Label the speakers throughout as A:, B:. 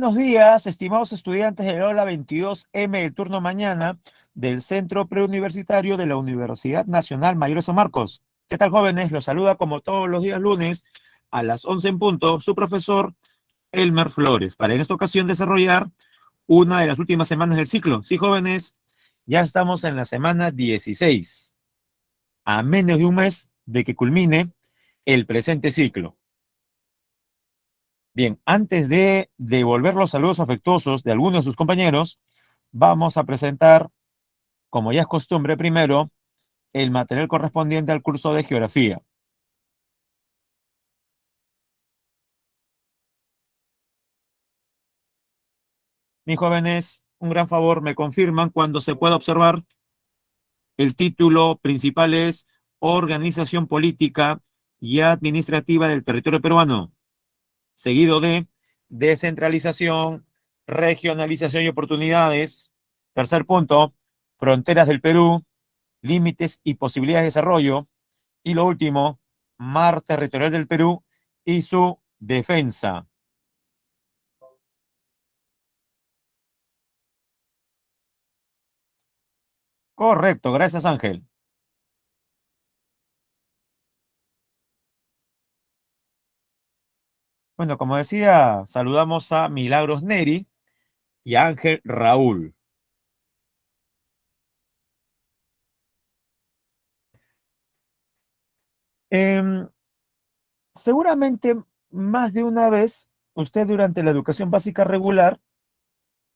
A: buenos días, estimados estudiantes del aula 22M del turno mañana del Centro Preuniversitario de la Universidad Nacional Mayor de San Marcos. ¿Qué tal, jóvenes? Los saluda como todos los días lunes a las 11 en punto su profesor Elmer Flores, para en esta ocasión desarrollar una de las últimas semanas del ciclo. Sí, jóvenes, ya estamos en la semana 16, a menos de un mes de que culmine el presente ciclo. Bien, antes de devolver los saludos afectuosos de algunos de sus compañeros, vamos a presentar, como ya es costumbre, primero el material correspondiente al curso de geografía. Mis jóvenes, un gran favor, me confirman cuando se pueda observar. El título principal es Organización Política y Administrativa del Territorio Peruano, seguido de descentralización, regionalización y oportunidades. Tercer punto, fronteras del Perú, límites y posibilidades de desarrollo. Y lo último, mar territorial del Perú y su defensa. Correcto, gracias Ángel. Bueno, como decía, saludamos a Milagros Neri y a Ángel Raúl. Em, Seguramente más de una vez usted durante la educación básica regular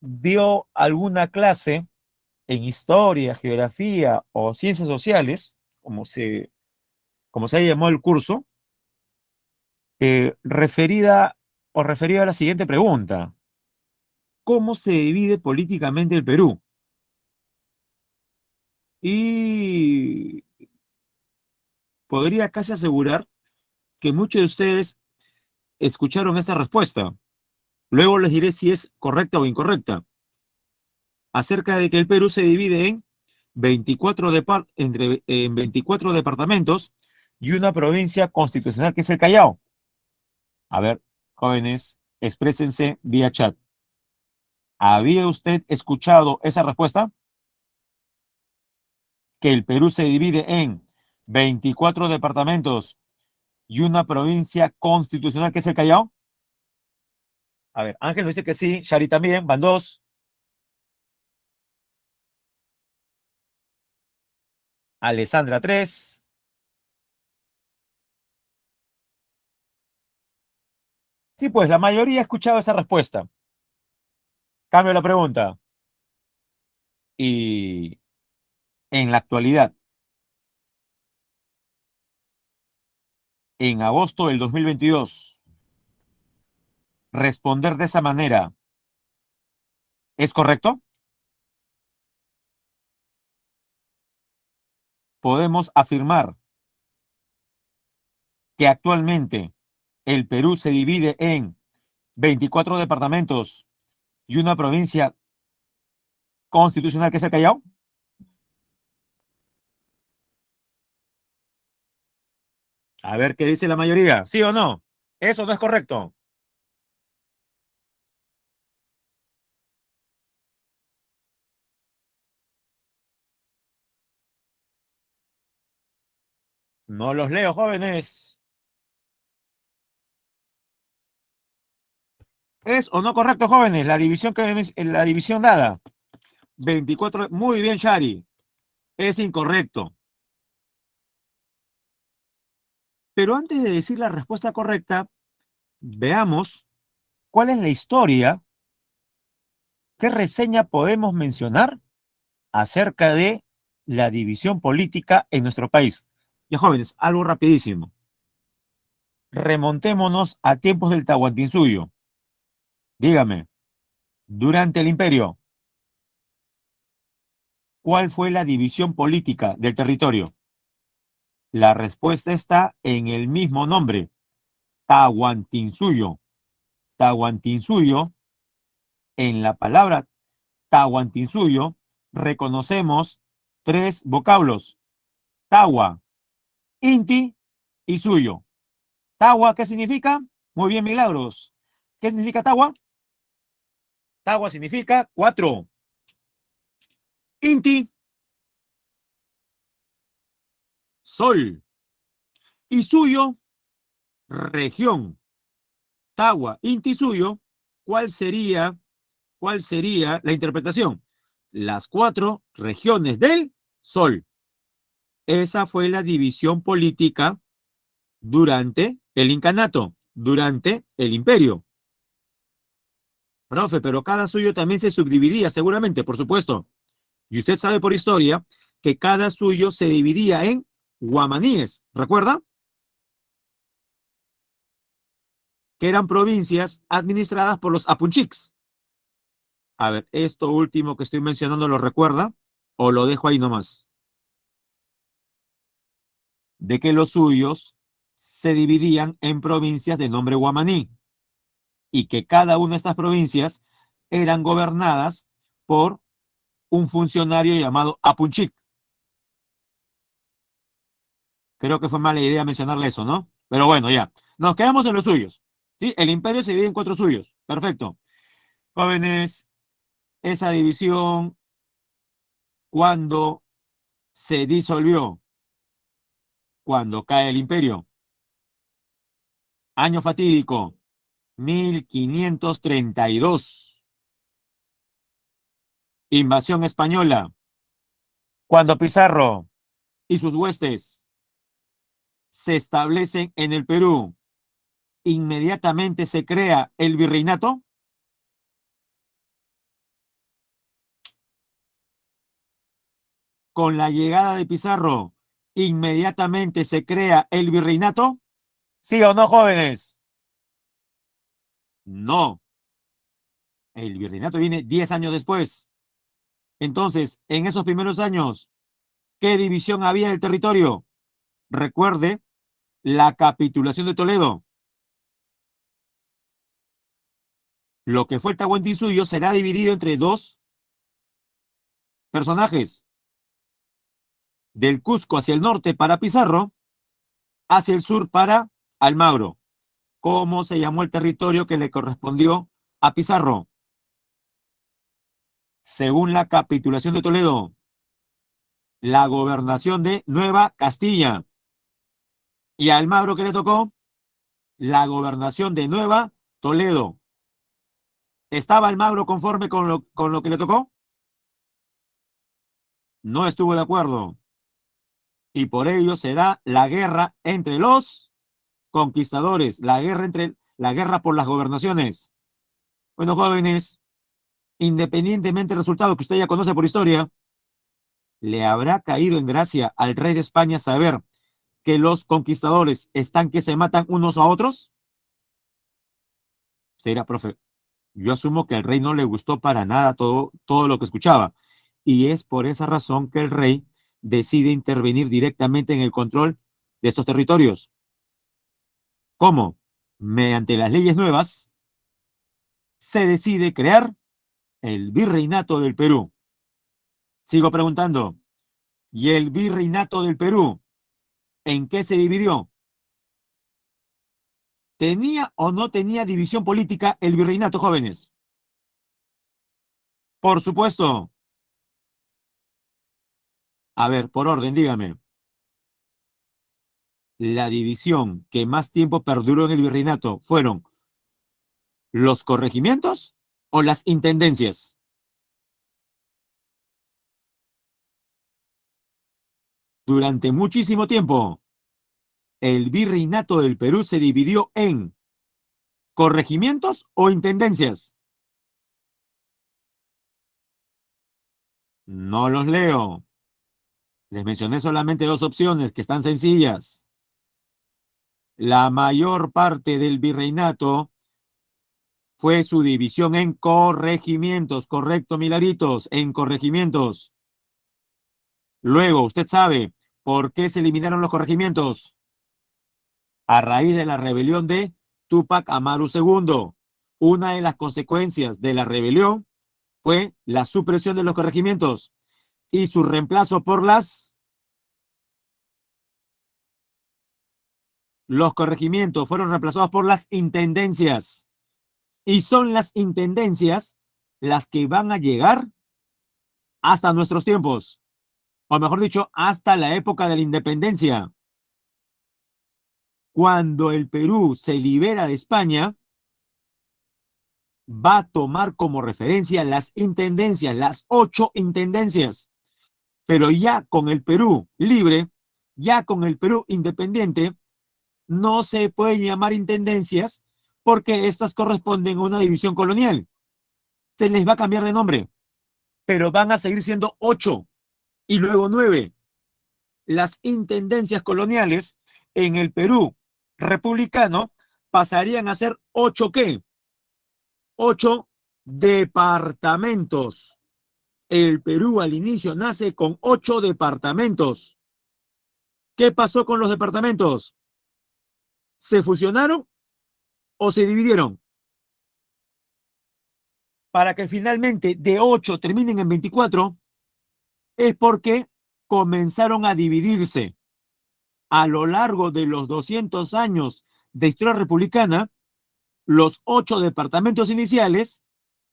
A: vio alguna clase en historia, geografía o ciencias sociales, como se llamó el curso, referida o referida a la siguiente pregunta. ¿Cómo se divide políticamente el Perú? Y podría casi asegurar que muchos de ustedes escucharon esta respuesta. Luego les diré si es correcta o incorrecta. Acerca de que el Perú se divide en 24 departamentos y una provincia constitucional que es el Callao. A ver, jóvenes, exprésense vía chat. ¿Había usted escuchado esa respuesta? Que el Perú se divide en 24 departamentos y una provincia constitucional que es el Callao. A ver, Ángel nos dice que sí, Shari también, van dos. Alessandra tres. Sí, pues la mayoría ha escuchado esa respuesta. Cambio la pregunta. Y en la actualidad, en agosto del 2022, responder de esa manera, ¿es correcto? Podemos afirmar que actualmente el Perú se divide en 24 departamentos y una provincia constitucional que es el Callao. A ver qué dice la mayoría, ¿sí o no? Eso no es correcto. No los leo, jóvenes. ¿Es o no correcto, jóvenes? La división dada. 24. Muy bien, Shari. Es incorrecto. Pero antes de decir la respuesta correcta, veamos cuál es la historia, qué reseña podemos mencionar acerca de la división política en nuestro país. Ya, jóvenes, algo rapidísimo. Remontémonos a tiempos del Tahuantinsuyo. Dígame, durante el imperio, ¿cuál fue la división política del territorio? La respuesta está en el mismo nombre, Tahuantinsuyo. Tahuantinsuyo, en la palabra Tahuantinsuyo, reconocemos tres vocablos, Tahua, Inti y Suyo. Tahua, ¿qué significa? Muy bien, Milagros. ¿Qué significa Tahua? Tawa significa 4. Inti, sol. Y suyo, región. Tawa, Inti, suyo. ¿Cuál sería la interpretación? Las 4 regiones del sol. Esa fue la división política durante el incanato, durante el imperio. Profe, pero cada suyo también se subdividía, seguramente, por supuesto. Y usted sabe por historia que cada suyo se dividía en guamaníes, ¿recuerda? Que eran provincias administradas por los apunchiks. A ver, esto último que estoy mencionando, ¿lo recuerda? ¿O lo dejo ahí nomás? De que los suyos se dividían en provincias de nombre guamaní y que cada una de estas provincias eran gobernadas por un funcionario llamado apunchik. Creo que fue mala idea mencionarle eso, ¿no? Pero bueno, ya. Nos quedamos en los suyos. ¿Sí? El imperio se divide en 4 suyos. Perfecto. Jóvenes, esa división, ¿cuándo se disolvió? Cuando cae el imperio. Año fatídico, 1532. Invasión española. Cuando Pizarro y sus huestes se establecen en el Perú, inmediatamente se crea el virreinato. Con la llegada de Pizarro, inmediatamente se crea el virreinato. ¿Sí o no, jóvenes? No. El virreinato viene 10 años después. Entonces, en esos primeros años, ¿qué división había del territorio? Recuerde la capitulación de Toledo. Lo que fue el Tahuantinsuyo será dividido entre 2 personajes. Del Cusco hacia el norte para Pizarro, hacia el sur para Almagro. ¿Cómo se llamó el territorio que le correspondió a Pizarro? Según la capitulación de Toledo, la gobernación de Nueva Castilla. ¿Y a Almagro qué le tocó? La gobernación de Nueva Toledo. ¿Estaba Almagro conforme con lo que le tocó? No estuvo de acuerdo. Y por ello se da la guerra entre los conquistadores, la guerra por las gobernaciones. Bueno, jóvenes, independientemente del resultado que usted ya conoce por historia, ¿le habrá caído en gracia al rey de España saber que los conquistadores están que se matan unos a otros? Usted dirá, profe, yo asumo que al rey no le gustó para nada todo lo que escuchaba. Y es por esa razón que el rey decide intervenir directamente en el control de estos territorios. ¿Cómo? Mediante las leyes nuevas, se decide crear el virreinato del Perú. Sigo preguntando, ¿y el virreinato del Perú en qué se dividió? ¿Tenía o no tenía división política el virreinato, jóvenes? Por supuesto. A ver, por orden, dígame. La división que más tiempo perduró en el virreinato fueron los corregimientos o las intendencias. Durante muchísimo tiempo, el virreinato del Perú se dividió en corregimientos o intendencias. No los leo. Les mencioné solamente 2 opciones que están sencillas. La mayor parte del virreinato fue su división en corregimientos. Correcto, Milaritos, en corregimientos. Luego, usted sabe por qué se eliminaron los corregimientos. A raíz de la rebelión de Túpac Amaru II. Una de las consecuencias de la rebelión fue la supresión de los corregimientos y su reemplazo por los corregimientos fueron reemplazados por las intendencias. Y son las intendencias las que van a llegar hasta nuestros tiempos, o mejor dicho, hasta la época de la independencia. Cuando el Perú se libera de España, va a tomar como referencia las intendencias, las 8 intendencias. Pero ya con el Perú libre, ya con el Perú independiente, no se puede llamar intendencias porque estas corresponden a una división colonial. Se les va a cambiar de nombre, pero van a seguir siendo 8 y luego 9. Las intendencias coloniales en el Perú republicano pasarían a ser 8 ¿qué? 8 departamentos. El Perú al inicio nace con 8 departamentos. ¿Qué pasó con los departamentos? ¿Se fusionaron o se dividieron? Para que finalmente de 8 terminen en 24, es porque comenzaron a dividirse. A lo largo de los 200 años de historia republicana, los 8 departamentos iniciales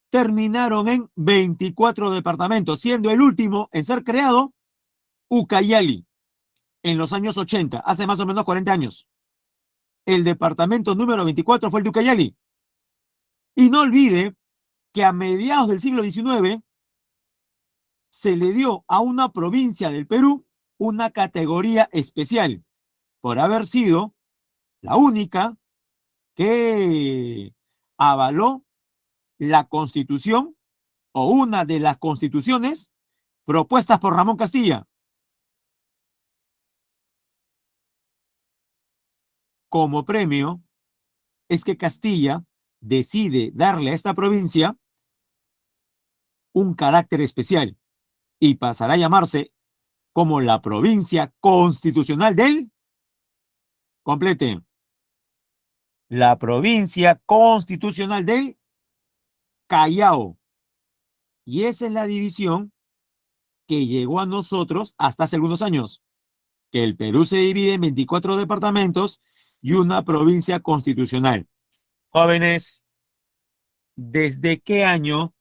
A: terminaron en 24 departamentos, siendo el último en ser creado Ucayali, en los años 80, hace más o menos 40 años. El departamento número 24 fue el de Ucayali. Y no olvide que a mediados del siglo XIX se le dio a una provincia del Perú una categoría especial por haber sido la única que avaló la constitución o una de las constituciones propuestas por Ramón Castilla. Como premio es que Castilla decide darle a esta provincia un carácter especial y pasará a llamarse como la provincia constitucional del, complete, la provincia constitucional del Callao. Y esa es la división que llegó a nosotros hasta hace algunos años, que el Perú se divide en 24 departamentos y una provincia constitucional. Jóvenes, ¿desde qué año,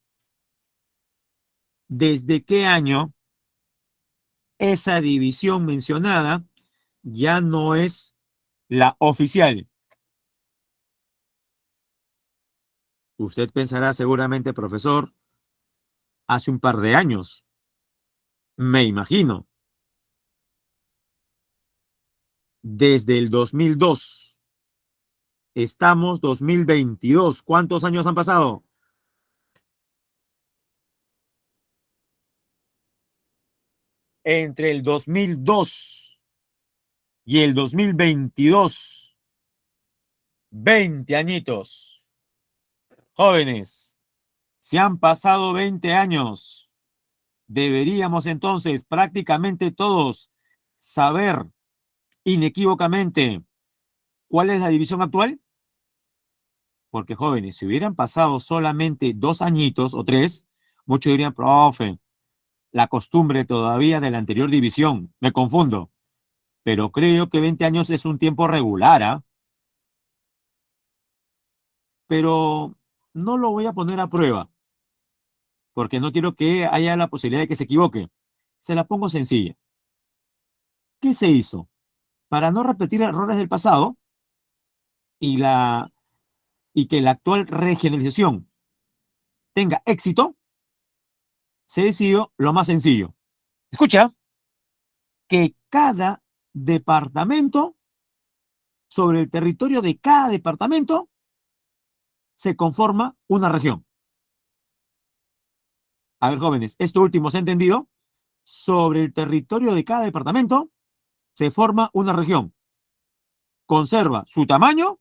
A: desde qué año esa división mencionada ya no es la oficial? Usted pensará seguramente, profesor, hace un par de años, me imagino, desde el 2002. Estamos 2022. ¿Cuántos años han pasado? Entre el 2002 y el 2022, 20 añitos. Jóvenes, se han pasado 20 años. Deberíamos entonces prácticamente todos saber inequívocamente cuál es la división actual. Porque jóvenes, si hubieran pasado solamente 2 añitos o 3, muchos dirían, profe, la costumbre todavía de la anterior división, me confundo. Pero creo que 20 años es un tiempo regular, ¿ah? Pero no lo voy a poner a prueba, porque no quiero que haya la posibilidad de que se equivoque. Se la pongo sencilla. ¿Qué se hizo? Para no repetir errores del pasado y, y que la actual regionalización tenga éxito, se decidió lo más sencillo. Escucha, que cada departamento, sobre el territorio de cada departamento, se conforma una región. A ver, jóvenes, esto último se ha entendido. Sobre el territorio de cada departamento se forma una región. Conserva su tamaño,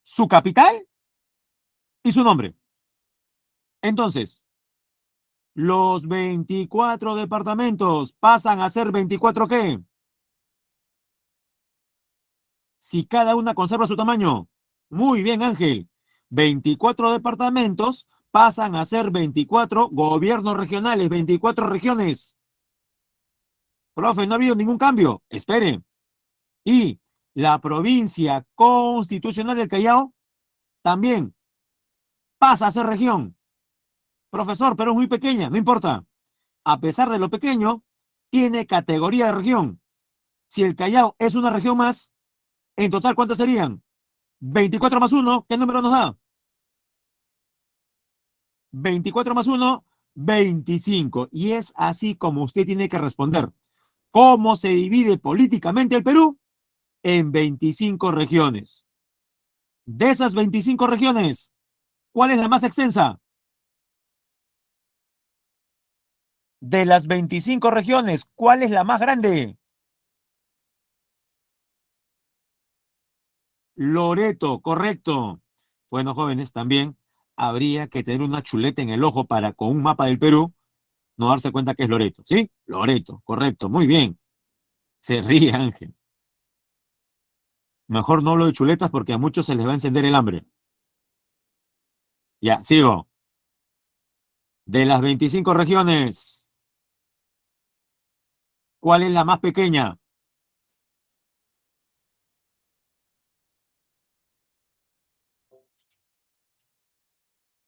A: su capital y su nombre. Entonces, los 24 departamentos pasan a ser 24 ¿qué? Si cada una conserva su tamaño. Muy bien, Ángel. 24 departamentos pasan a ser 24 gobiernos regionales, 24 regiones. Profe, no ha habido ningún cambio. Espere. Y la provincia constitucional del Callao también pasa a ser región. Profesor, pero es muy pequeña, no importa. A pesar de lo pequeño, tiene categoría de región. Si el Callao es una región más, en total, ¿cuántas serían? 24 más uno, ¿qué número nos da? 24 más uno, 25. Y es así como usted tiene que responder. ¿Cómo se divide políticamente el Perú? En 25 regiones. De esas 25 regiones, ¿cuál es la más extensa? De las 25 regiones, ¿cuál es la más grande? Loreto, correcto. Bueno, jóvenes, también habría que tener una chuleta en el ojo para con un mapa del Perú no darse cuenta que es Loreto, ¿sí? Loreto, correcto, muy bien. Se ríe Ángel. Mejor no hablo de chuletas porque a muchos se les va a encender el hambre. Ya, sigo. De las 25 regiones, ¿cuál es la más pequeña?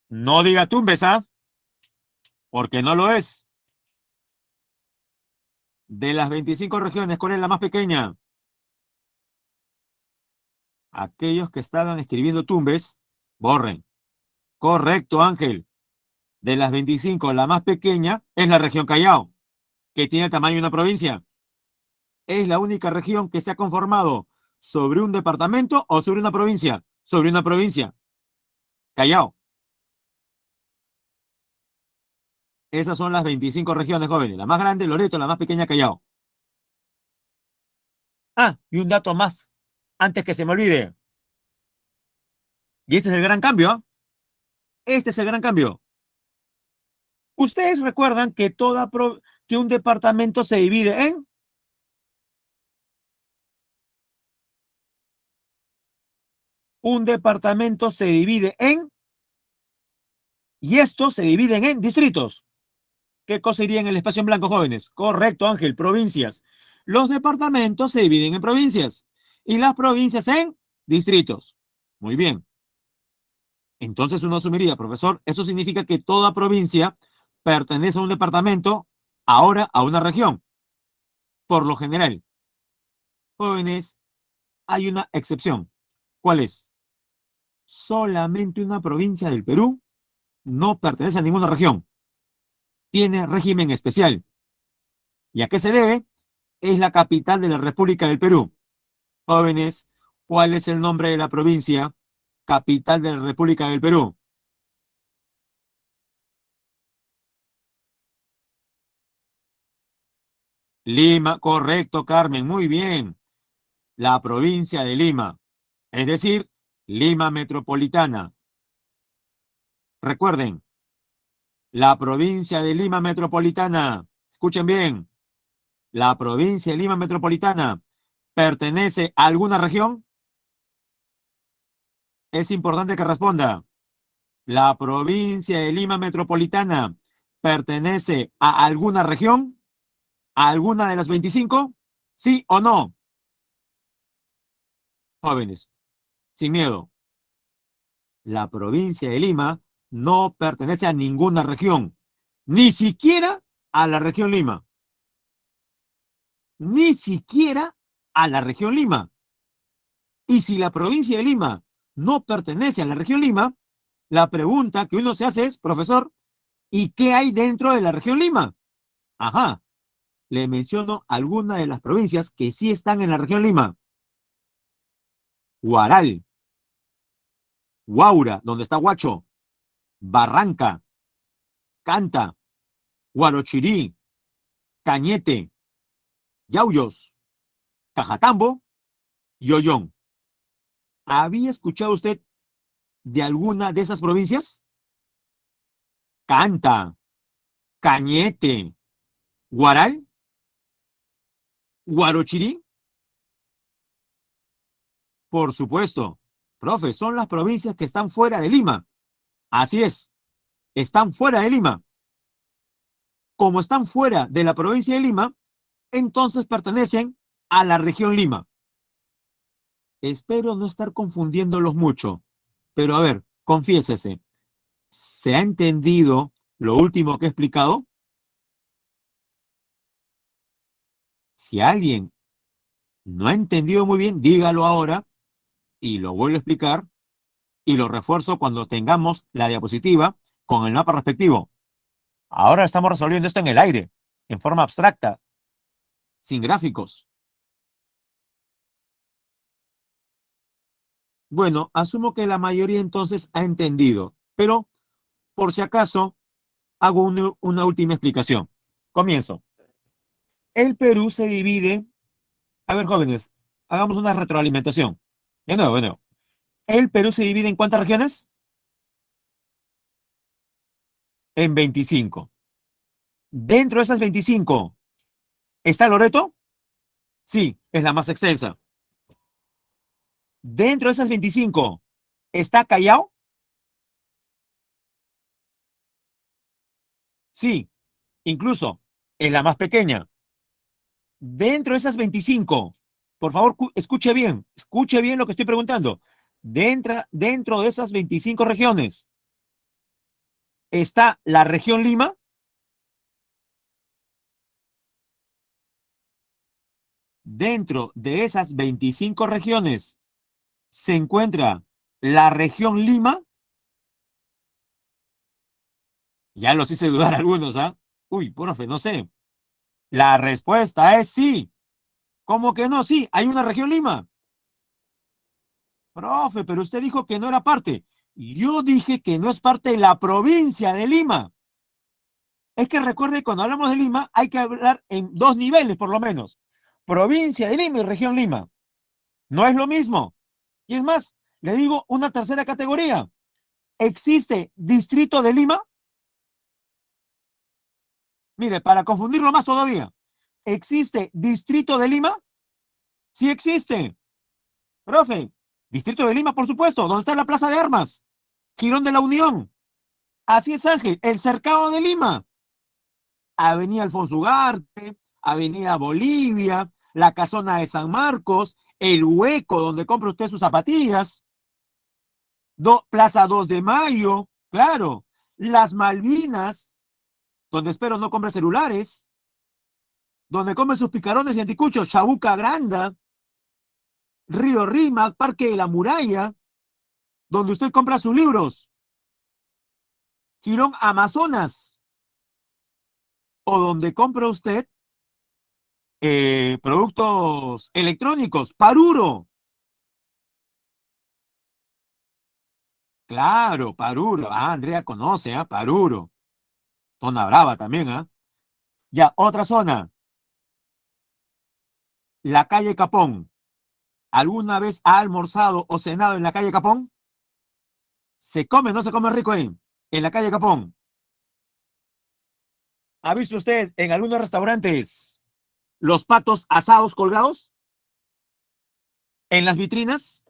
A: No diga Tumbes, ¿ah? Porque no lo es. De las 25 regiones, ¿cuál es la más pequeña? Aquellos que estaban escribiendo Tumbes, borren. Correcto, Ángel. De las 25, la más pequeña es la región Callao, que tiene el tamaño de una provincia. Es la única región que se ha conformado sobre un departamento o sobre una provincia. Sobre una provincia. Callao. Esas son las 25 regiones jóvenes. La más grande, Loreto, la más pequeña, Callao. Ah, y un dato más, antes que se me olvide. Y este es el gran cambio, ¿ah? Este es el gran cambio. Ustedes recuerdan que que un departamento se divide en un departamento se divide en y estos se dividen en distritos. ¿Qué cosa iría en el espacio en blanco, jóvenes? Correcto, Ángel, provincias. Los departamentos se dividen en provincias y las provincias en distritos. Muy bien. Entonces uno asumiría, profesor, eso significa que toda provincia pertenece a un departamento, ahora a una región. Por lo general, jóvenes, hay una excepción. ¿Cuál es? Solamente una provincia del Perú no pertenece a ninguna región. Tiene régimen especial. ¿Y a qué se debe? Es la capital de la República del Perú. Jóvenes, ¿cuál es el nombre de la provincia capital de la República del Perú? Lima, correcto, Carmen, muy bien. La provincia de Lima, es decir, Lima Metropolitana. Recuerden, la provincia de Lima Metropolitana, escuchen bien, la provincia de Lima Metropolitana pertenece a alguna región. Es importante que responda. ¿La provincia de Lima Metropolitana pertenece a alguna región? ¿A alguna de las 25? ¿Sí o no? Jóvenes, sin miedo. La provincia de Lima no pertenece a ninguna región, ni siquiera a la región Lima, ni siquiera a la región Lima. Y si la provincia de Lima no pertenece a la región Lima, la pregunta que uno se hace es, profesor, ¿y qué hay dentro de la región Lima? Ajá, le menciono algunas de las provincias que sí están en la región Lima. Huaral, Huaura, donde está Huacho, Barranca, Canta, Huarochirí, Cañete, Yauyos, Cajatambo y Ollón. ¿Había escuchado usted de alguna de esas provincias? Canta, Cañete, Huaral, Huarochirí, por supuesto. Profe, son las provincias que están fuera de Lima. Así es, están fuera de Lima. Como están fuera de la provincia de Lima, entonces pertenecen a la región Lima. Espero no estar confundiéndolos mucho, pero a ver, confiésese, ¿se ha entendido lo último que he explicado? Si alguien no ha entendido muy bien, dígalo ahora y lo vuelvo a explicar y lo refuerzo cuando tengamos la diapositiva con el mapa respectivo. Ahora estamos resolviendo esto en el aire, en forma abstracta, sin gráficos. Bueno, asumo que la mayoría entonces ha entendido, pero por si acaso hago una última explicación. Comienzo. El Perú se divide, a ver jóvenes, hagamos una retroalimentación. De nuevo. El Perú se divide en ¿cuántas regiones? En 25. Dentro de esas 25, ¿está Loreto? Sí, es la más extensa. Dentro de esas 25, ¿está Callao? Sí, incluso es la más pequeña. Dentro de esas 25, por favor, escuche bien lo que estoy preguntando. Dentro de esas 25 regiones, ¿está la región Lima? Dentro de esas 25 regiones, ¿se encuentra la región Lima? Ya los hice dudar algunos, ¿ah? Uy, profe, no sé. La respuesta es sí. ¿Cómo que no? Sí, hay una región Lima. Profe, pero usted dijo que no era parte. Yo dije que no es parte de la provincia de Lima. Es que recuerde, cuando hablamos de Lima, hay que hablar en dos niveles, por lo menos. Provincia de Lima y región Lima. No es lo mismo. Y es más, le digo una tercera categoría. ¿Existe distrito de Lima? Mire, para confundirlo más todavía. ¿Existe distrito de Lima? Sí existe. Profe, distrito de Lima, por supuesto. ¿Dónde está la Plaza de Armas? Girón de la Unión. Así es, Ángel. El Cercado de Lima. Avenida Alfonso Ugarte, Avenida Bolivia, la Casona de San Marcos, el Hueco donde compra usted sus zapatillas, Plaza 2 de Mayo, claro, las Malvinas, donde espero no compre celulares, donde come sus picarones y anticuchos, Chabuca Granda, Río Rima, Parque de la Muralla, donde usted compra sus libros, Girón Amazonas, o donde compra usted productos electrónicos, Paruro. Claro, Paruro. Ah, Andrea conoce, ¿ah? Paruro. Zona Brava también, ¿ah? Ya, otra zona. La calle Capón. ¿Alguna vez ha almorzado o cenado en la calle Capón? ¿Se come, no se come rico ahí? En la calle Capón. ¿Ha visto usted en algunos restaurantes los patos asados colgados en las vitrinas?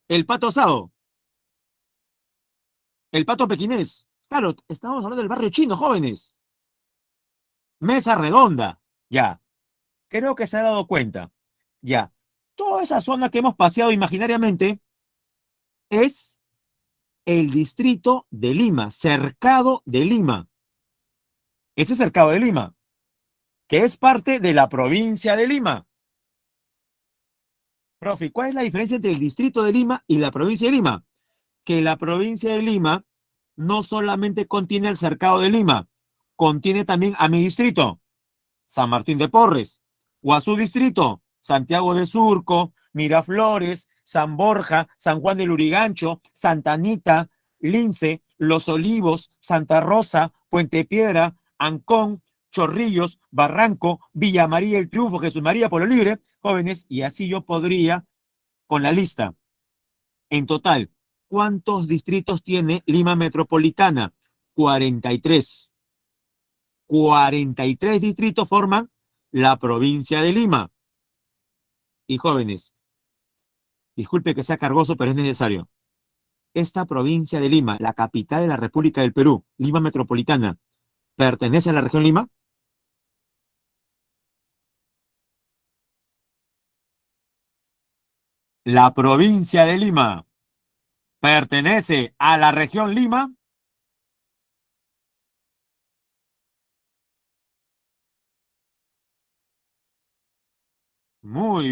A: El pato asado, el pato pequinés. Claro, estamos hablando del barrio chino, jóvenes. Mesa redonda. Ya, creo que se ha dado cuenta. Ya, toda esa zona que hemos paseado imaginariamente es el distrito de Lima, cercado de Lima. Ese cercado de Lima, que es parte de la provincia de Lima. Profe, ¿cuál es la diferencia entre el distrito de Lima y la provincia de Lima? Que la provincia de Lima no solamente contiene el cercado de Lima, contiene también a mi distrito, San Martín de Porres, o a su distrito, Santiago de Surco, Miraflores, San Borja, San Juan del Urigancho, Santa Anita, Lince, Los Olivos, Santa Rosa, Puente Piedra, Ancón, Chorrillos, Barranco, Villa María El Triunfo, Jesús María Polo Libre, jóvenes, y así yo podría con la lista. En total, ¿cuántos distritos tiene Lima Metropolitana? 43. 43 distritos forman la provincia de Lima. Y jóvenes, disculpe que sea cargoso, pero es necesario. Esta provincia de Lima, la capital de la República del Perú, Lima Metropolitana, ¿pertenece a la región Lima? La provincia de Lima pertenece a la región Lima. muy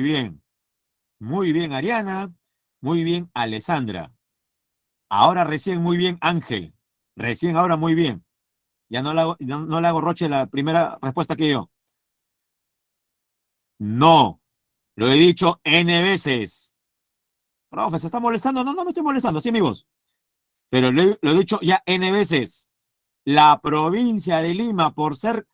A: bien Ariana, muy bien Alessandra. Ahora recién muy bien Ángel, recién ahora muy bien. Ya no le hago Roche la primera respuesta que dio. No, lo he dicho N veces. Profe, ¿se está molestando? No, no me estoy molestando, sí, amigos. Pero lo he dicho ya N veces. La provincia de Lima, por ser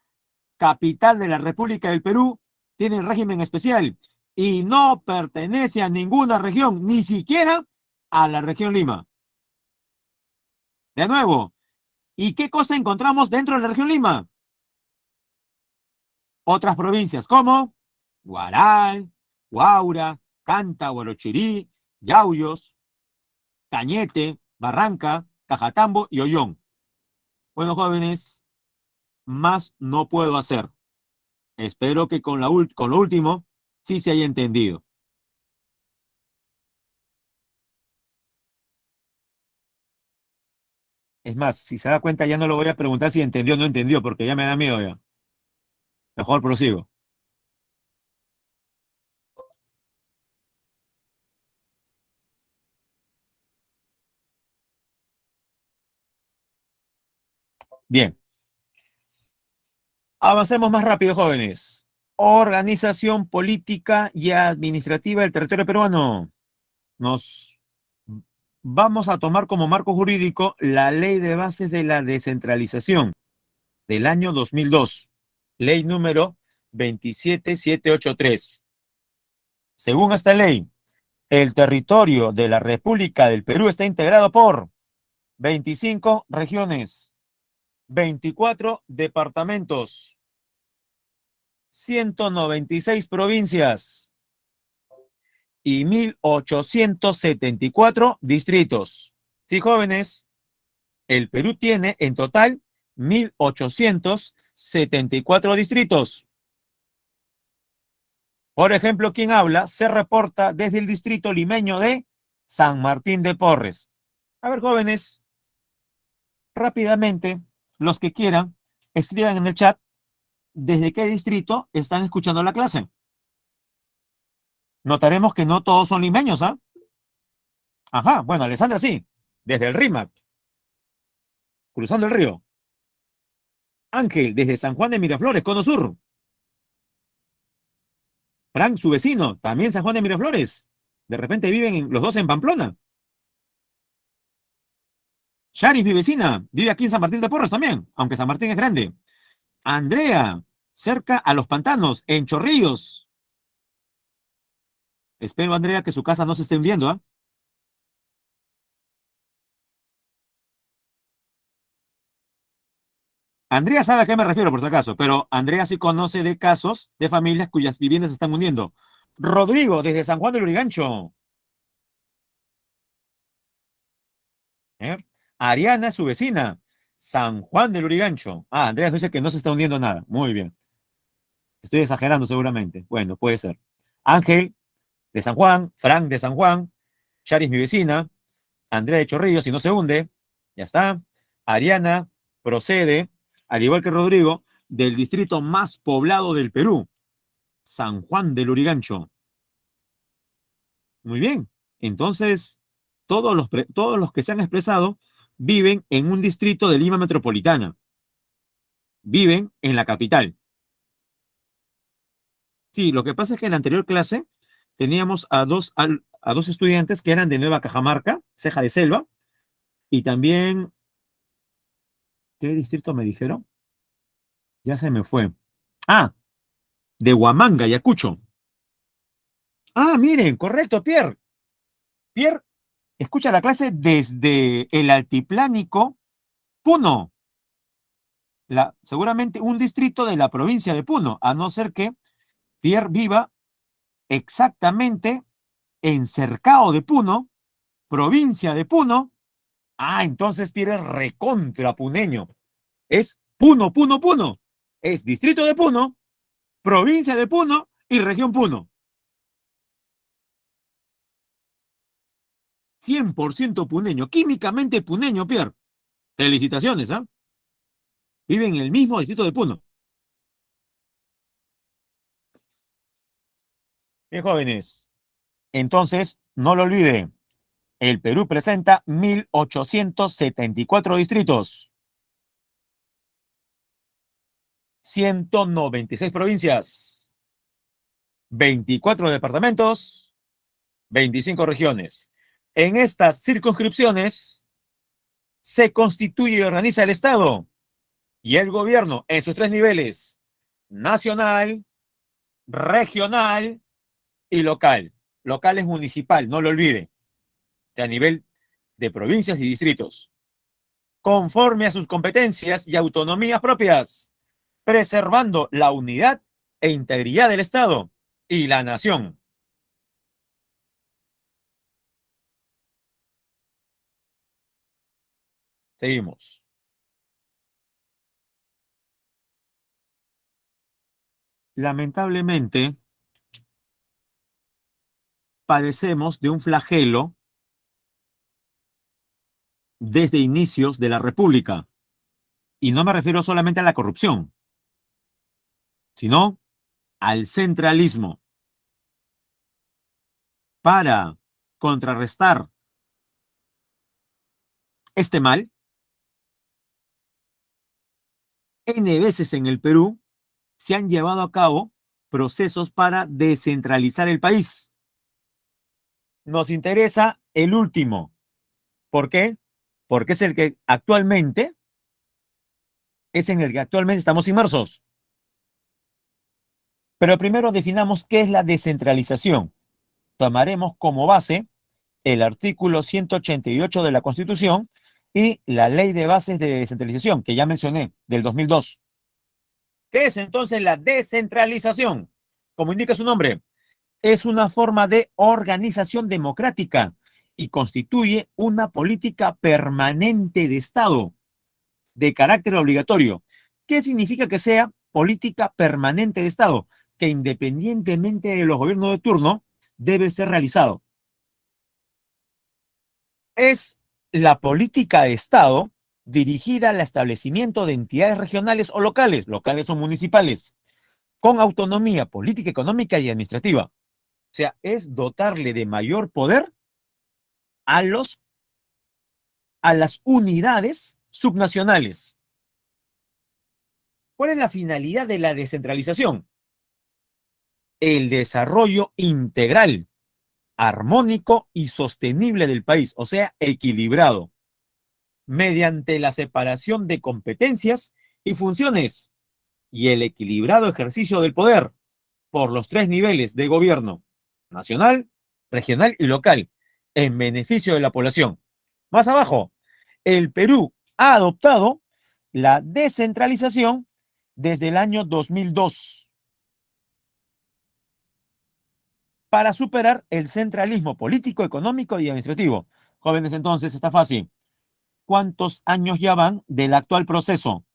A: capital de la República del Perú, tiene régimen especial y no pertenece a ninguna región, ni siquiera a la región Lima. De nuevo, ¿y qué cosa encontramos dentro de la región Lima? Otras provincias como Guaral, Huaura, Canta, Huarochirí, Yauyos, Cañete, Barranca, Cajatambo y Ollón. Bueno, jóvenes, más no puedo hacer. Espero que con lo último sí se haya entendido. Es más, si se da cuenta, ya no lo voy a preguntar si entendió o no entendió, porque ya me da miedo ya. Mejor prosigo. Bien, avancemos más rápido, jóvenes. Organización política y administrativa del territorio peruano. Nos vamos a tomar como marco jurídico la Ley de Bases de la Descentralización del año 2002, ley número 27783. Según esta ley, el territorio de la República del Perú está integrado por 25 regiones, 24 departamentos, 196 provincias y 1874 distritos. Sí, jóvenes, el Perú tiene en total 1874 distritos. Por ejemplo, quien habla se reporta desde el distrito limeño de San Martín de Porres. A ver, jóvenes, rápidamente, los que quieran, escriban en el chat desde qué distrito están escuchando la clase. Notaremos que no todos son limeños, ¿ah? Ajá, bueno, Alessandra sí, desde el RIMAC, cruzando el río. Ángel, desde San Juan de Miraflores, Cono Sur. Frank, su vecino, también San Juan de Miraflores. De repente viven los dos en Pamplona. Charis, mi vecina, vive aquí en San Martín de Porres también, aunque San Martín es grande. Andrea, cerca a los pantanos, en Chorrillos. Espero, Andrea, que su casa no se estén viendo, ¿ah? Andrea sabe a qué me refiero, por si acaso, pero Andrea sí conoce de casos de familias cuyas viviendas se están hundiendo. Rodrigo, desde San Juan del Urigancho. ¿Eh? Ariana, su vecina. San Juan del Urigancho. Ah, Andrea dice que no se está hundiendo nada. Muy bien. Estoy exagerando seguramente. Bueno, puede ser. Ángel, de San Juan. Frank, de San Juan. Charis, mi vecina. Andrea de Chorrillos, si no se hunde. Ya está. Ariana procede, al igual que Rodrigo, del distrito más poblado del Perú, San Juan del Urigancho. Muy bien. Entonces, todos los que se han expresado viven en un distrito de Lima Metropolitana. Viven en la capital. Sí, lo que pasa es que en la anterior clase teníamos a dos estudiantes que eran de Nueva Cajamarca, Ceja de Selva, y también, ¿qué distrito me dijeron? Ya se me fue. Ah, de Huamanga, Ayacucho. Ah, miren, correcto, Pierre. Pierre escucha la clase desde el altiplánico Puno, seguramente un distrito de la provincia de Puno, a no ser que Pierre viva exactamente en Cercado de Puno, provincia de Puno. Ah, entonces Pierre es recontra puneño. Es Puno, Puno, Puno. Es distrito de Puno, provincia de Puno y región Puno. 100% puneño, químicamente puneño, Pierre. Felicitaciones, ¿ah? Vive en el mismo distrito de Puno. Bien, jóvenes. Entonces, no lo olvide, el Perú presenta 1.874 distritos, 196 provincias, 24 departamentos, 25 regiones. En estas circunscripciones se constituye y organiza el Estado y el gobierno en sus tres niveles: nacional, regional y local. Local es municipal, no lo olvide, a nivel de provincias y distritos, conforme a sus competencias y autonomías propias, preservando la unidad e integridad del Estado y la nación. Seguimos. Lamentablemente, padecemos de un flagelo desde inicios de la República. Y no me refiero solamente a la corrupción, sino al centralismo. Para contrarrestar este mal, N veces en el Perú se han llevado a cabo procesos para descentralizar el país. Nos interesa el último. ¿Por qué? Porque es en el que actualmente estamos inmersos. Pero primero definamos qué es la descentralización. Tomaremos como base el artículo 188 de la Constitución y la Ley de Bases de Descentralización, que ya mencioné, del 2002. ¿Qué es entonces la descentralización? Como indica su nombre, es una forma de organización democrática y constituye una política permanente de Estado de carácter obligatorio. ¿Qué significa que sea política permanente de Estado? Que independientemente de los gobiernos de turno, debe ser realizado. Es la política de Estado dirigida al establecimiento de entidades regionales o locales, locales o municipales, con autonomía política, económica y administrativa. O sea, es dotarle de mayor poder a a las unidades subnacionales. ¿Cuál es la finalidad de la descentralización? El desarrollo integral, armónico y sostenible del país, o sea, equilibrado, mediante la separación de competencias y funciones y el equilibrado ejercicio del poder por los tres niveles de gobierno: nacional, regional y local, en beneficio de la población. Más abajo, el Perú ha adoptado la descentralización desde el año 2002 para superar el centralismo político, económico y administrativo. Jóvenes, entonces, está fácil. ¿Cuántos años ya van del actual proceso?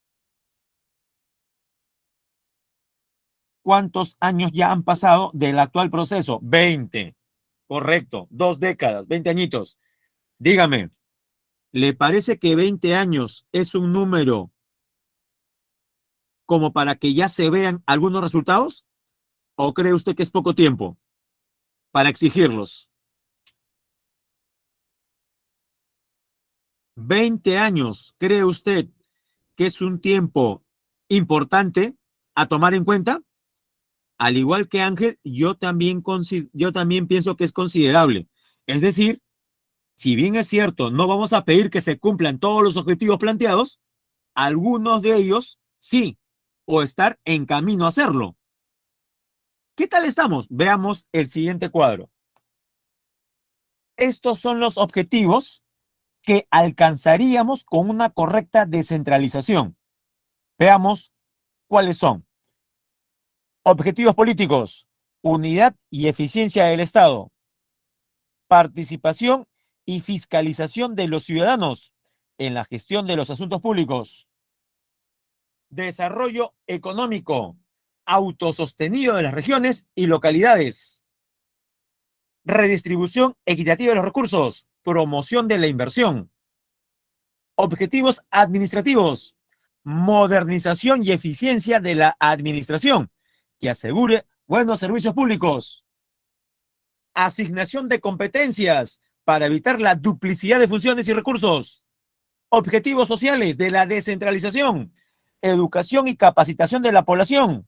A: ¿Cuántos años ya han pasado del actual proceso? 20. Correcto, 2 décadas, 20 añitos. Dígame, ¿le parece que 20 años es un número como para que ya se vean algunos resultados? ¿O cree usted que es poco tiempo para exigirlos? 20 años, ¿cree usted que es un tiempo importante a tomar en cuenta? Al igual que Ángel, yo también pienso que es considerable. Es decir, si bien es cierto, no vamos a pedir que se cumplan todos los objetivos planteados, algunos de ellos sí, o estar en camino a hacerlo. ¿Qué tal estamos? Veamos el siguiente cuadro. Estos son los objetivos que alcanzaríamos con una correcta descentralización. Veamos cuáles son. Objetivos políticos: unidad y eficiencia del Estado, participación y fiscalización de los ciudadanos en la gestión de los asuntos públicos, desarrollo económico autosostenido de las regiones y localidades, redistribución equitativa de los recursos, promoción de la inversión, objetivos administrativos, modernización y eficiencia de la administración que asegure buenos servicios públicos, Asignación de competencias para evitar la duplicidad de funciones y recursos. Objetivos sociales de la descentralización. Educación y capacitación de la población.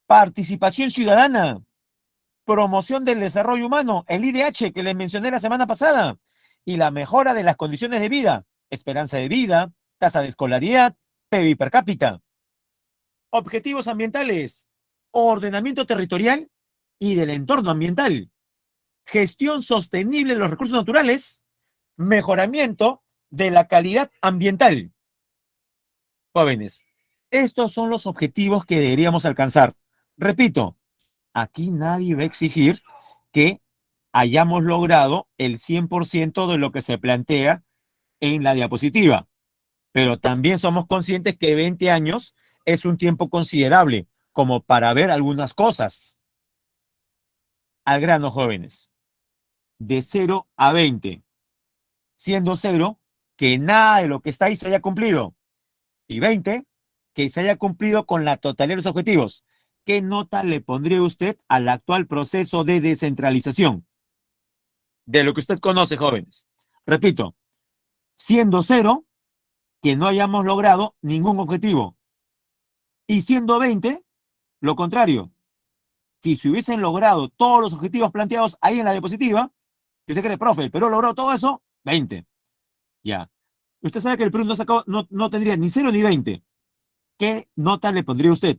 A: Participación ciudadana. Promoción del desarrollo humano, el IDH que les mencioné la semana pasada, y la mejora de las condiciones de vida, esperanza de vida, tasa de escolaridad, PIB per cápita. Objetivos ambientales, ordenamiento territorial y del entorno ambiental, gestión sostenible de los recursos naturales, mejoramiento de la calidad ambiental. Jóvenes, estos son los objetivos que deberíamos alcanzar. Repito, aquí nadie va a exigir que hayamos logrado el 100% de lo que se plantea en la diapositiva, pero también somos conscientes que 20 años es un tiempo considerable como para ver algunas cosas. Al grano, jóvenes, de 0 a 20, siendo 0 que nada de lo que está ahí se haya cumplido, y 20 que se haya cumplido con la totalidad de los objetivos. ¿Qué nota le pondría usted al actual proceso de descentralización? De lo que usted conoce, jóvenes. Repito, siendo 0 que no hayamos logrado ningún objetivo, y siendo 20 lo contrario. Si se hubiesen logrado todos los objetivos planteados ahí en la diapositiva, si usted cree, profe, el Perú logró todo eso, 20. Ya. Usted sabe que el Perú no tendría ni 0 ni 20. ¿Qué nota le pondría usted?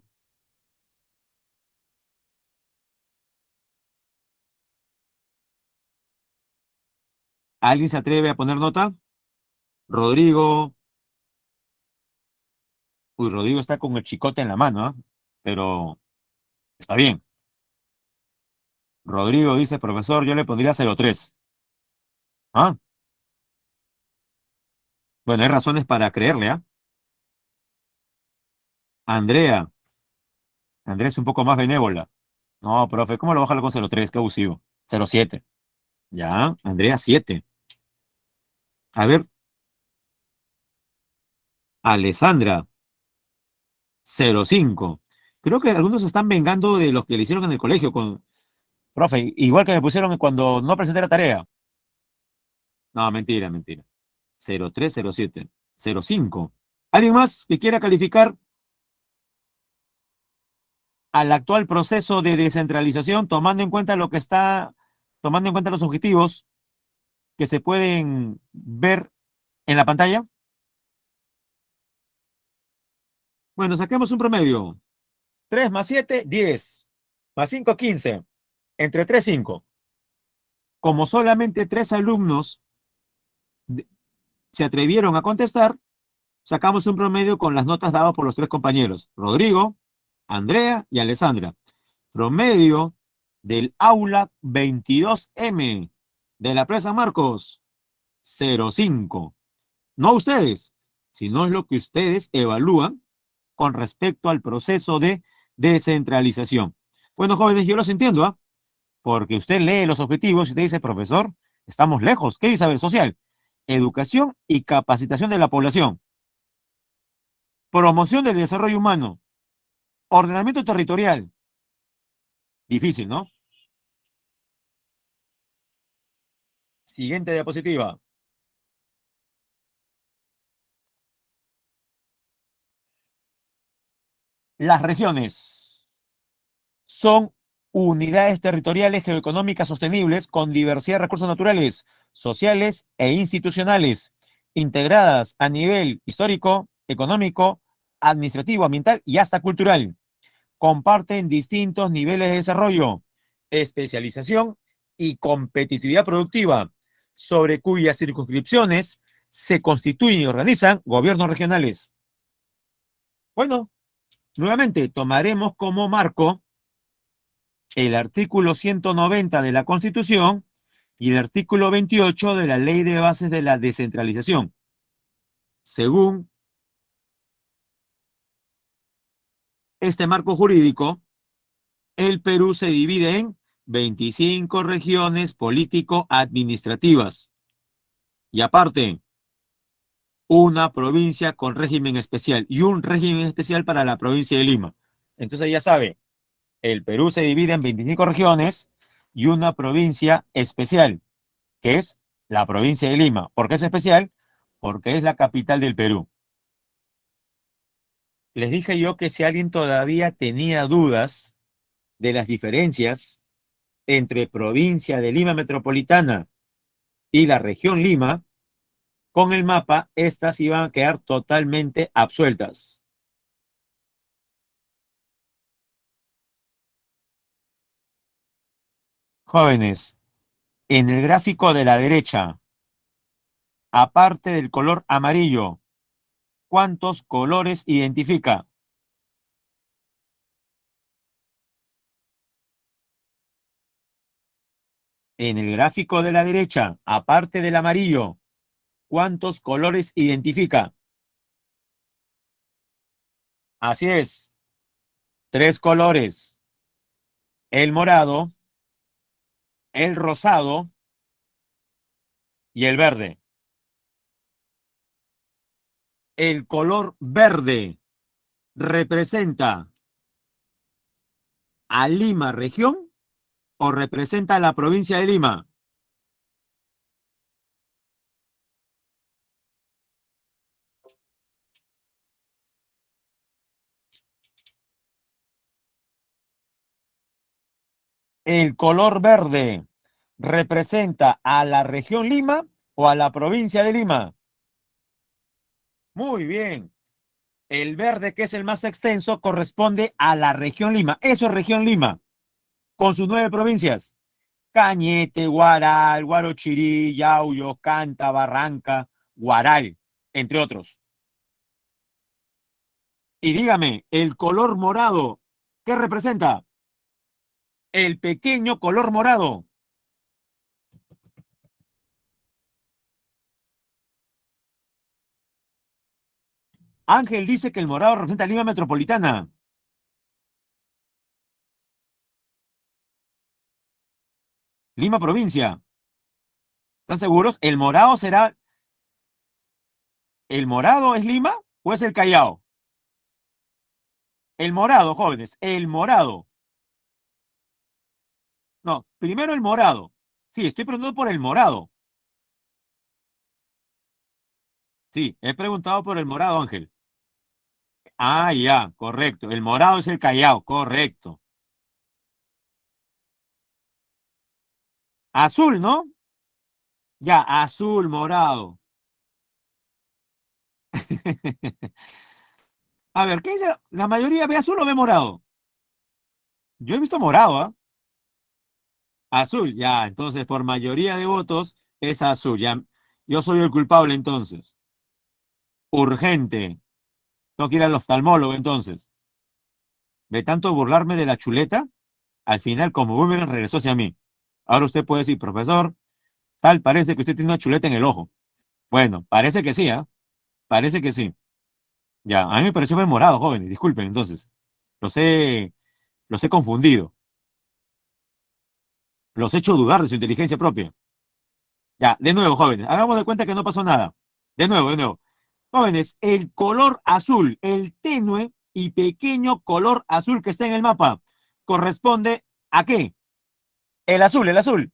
A: ¿Alguien se atreve a poner nota? Rodrigo. Uy, Rodrigo está con el chicote en la mano, ¿eh? Pero está bien. Rodrigo dice, profesor, yo le pondría 0,3. ¿Ah? Bueno, hay razones para creerle, ¿ah? Andrea. Andrea es un poco más benévola. No, profe, ¿cómo lo baja con 0,3? Qué abusivo. 0,7. Ya, Andrea 7. A ver, Alessandra 0,5. Creo que algunos se están vengando de los que le hicieron en el colegio con, profe, igual que me pusieron cuando no presenté la tarea. No, mentira, mentira. 0,3, 0,7, 0,5. ¿Alguien más que quiera calificar al actual proceso de descentralización, tomando en cuenta lo que está, tomando en cuenta los objetivos que se pueden ver en la pantalla? Bueno, saquemos un promedio. 3 más 7, 10. Más 5, 15. Entre 3, 5. Como solamente 3 alumnos se atrevieron a contestar, sacamos un promedio con las notas dadas por los 3 compañeros, Rodrigo, Andrea y Alessandra. Promedio del aula 22M de la Presa Marcos, 0,5. No ustedes, sino es lo que ustedes evalúan con respecto al proceso de descentralización. Bueno, jóvenes, yo los entiendo, ¿ah? Porque usted lee los objetivos y usted dice, profesor, estamos lejos. ¿Qué dice saber social? Educación y capacitación de la población. Promoción del desarrollo humano. Ordenamiento territorial. Difícil, ¿no? Siguiente diapositiva. Las regiones son unidades territoriales geoeconómicas sostenibles con diversidad de recursos naturales, sociales e institucionales, integradas a nivel histórico, económico, administrativo, ambiental y hasta cultural. Comparten distintos niveles de desarrollo, especialización y competitividad productiva, sobre cuyas circunscripciones se constituyen y organizan gobiernos regionales. Bueno, nuevamente tomaremos como marco el artículo 190 de la Constitución y el artículo 28 de la Ley de Bases de la Descentralización. Según este marco jurídico, el Perú se divide en 25 regiones político-administrativas y aparte una provincia con régimen especial y un régimen especial para la provincia de Lima. Entonces ya sabe, el Perú se divide en 25 regiones y una provincia especial, que es la provincia de Lima. ¿Por qué es especial? Porque es la capital del Perú. Les dije yo que si alguien todavía tenía dudas de las diferencias entre provincia de Lima Metropolitana y la región Lima, con el mapa, estas iban a quedar totalmente absueltas. Jóvenes, en el gráfico de la derecha, aparte del color amarillo, ¿cuántos colores identifica? En el gráfico de la derecha, aparte del amarillo, ¿cuántos colores identifica? Así es, tres colores, el morado, el rosado y el verde. El color verde representa a Lima región o representa a la provincia de Lima. El color verde representa a la región Lima o a la provincia de Lima. Muy bien. El verde, que es el más extenso, corresponde a la región Lima. Eso es región Lima, con sus 9 provincias. Cañete, Huaral, Huarochirí, Yauyos, Canta, Barranca, Huaral, entre otros. Y dígame, el color morado, ¿qué representa? El pequeño color morado. Ángel dice que el morado representa a Lima Metropolitana. Lima provincia. ¿Están seguros? ¿El morado es Lima o es el Callao? El morado, jóvenes, el morado. No, primero el morado. Sí, estoy preguntando por el morado. Sí, he preguntado por el morado, Ángel. Ah, ya, correcto. El morado es el Callao, correcto. Azul, ¿no? Ya, azul, morado. A ver, ¿qué dice? ¿La mayoría ve azul o ve morado? Yo he visto morado, ¿ah? Azul, ya. Entonces, por mayoría de votos, es azul. Ya, yo soy el culpable entonces. Urgente. Tengo que ir al oftalmólogo entonces. De tanto burlarme de la chuleta, al final, como boomerang, regresó hacia mí. Ahora usted puede decir, profesor, tal parece que usted tiene una chuleta en el ojo. Bueno, parece que sí, ¿ah? Parece que sí. Ya, a mí me pareció ver morado, jóvenes. Disculpen, entonces. Los he, los he confundido. Los he hecho dudar de su inteligencia propia. Ya, de nuevo, jóvenes. Hagamos de cuenta que no pasó nada. De nuevo, de nuevo. Jóvenes, el color azul, el tenue y pequeño color azul que está en el mapa, ¿corresponde a qué? El azul, el azul.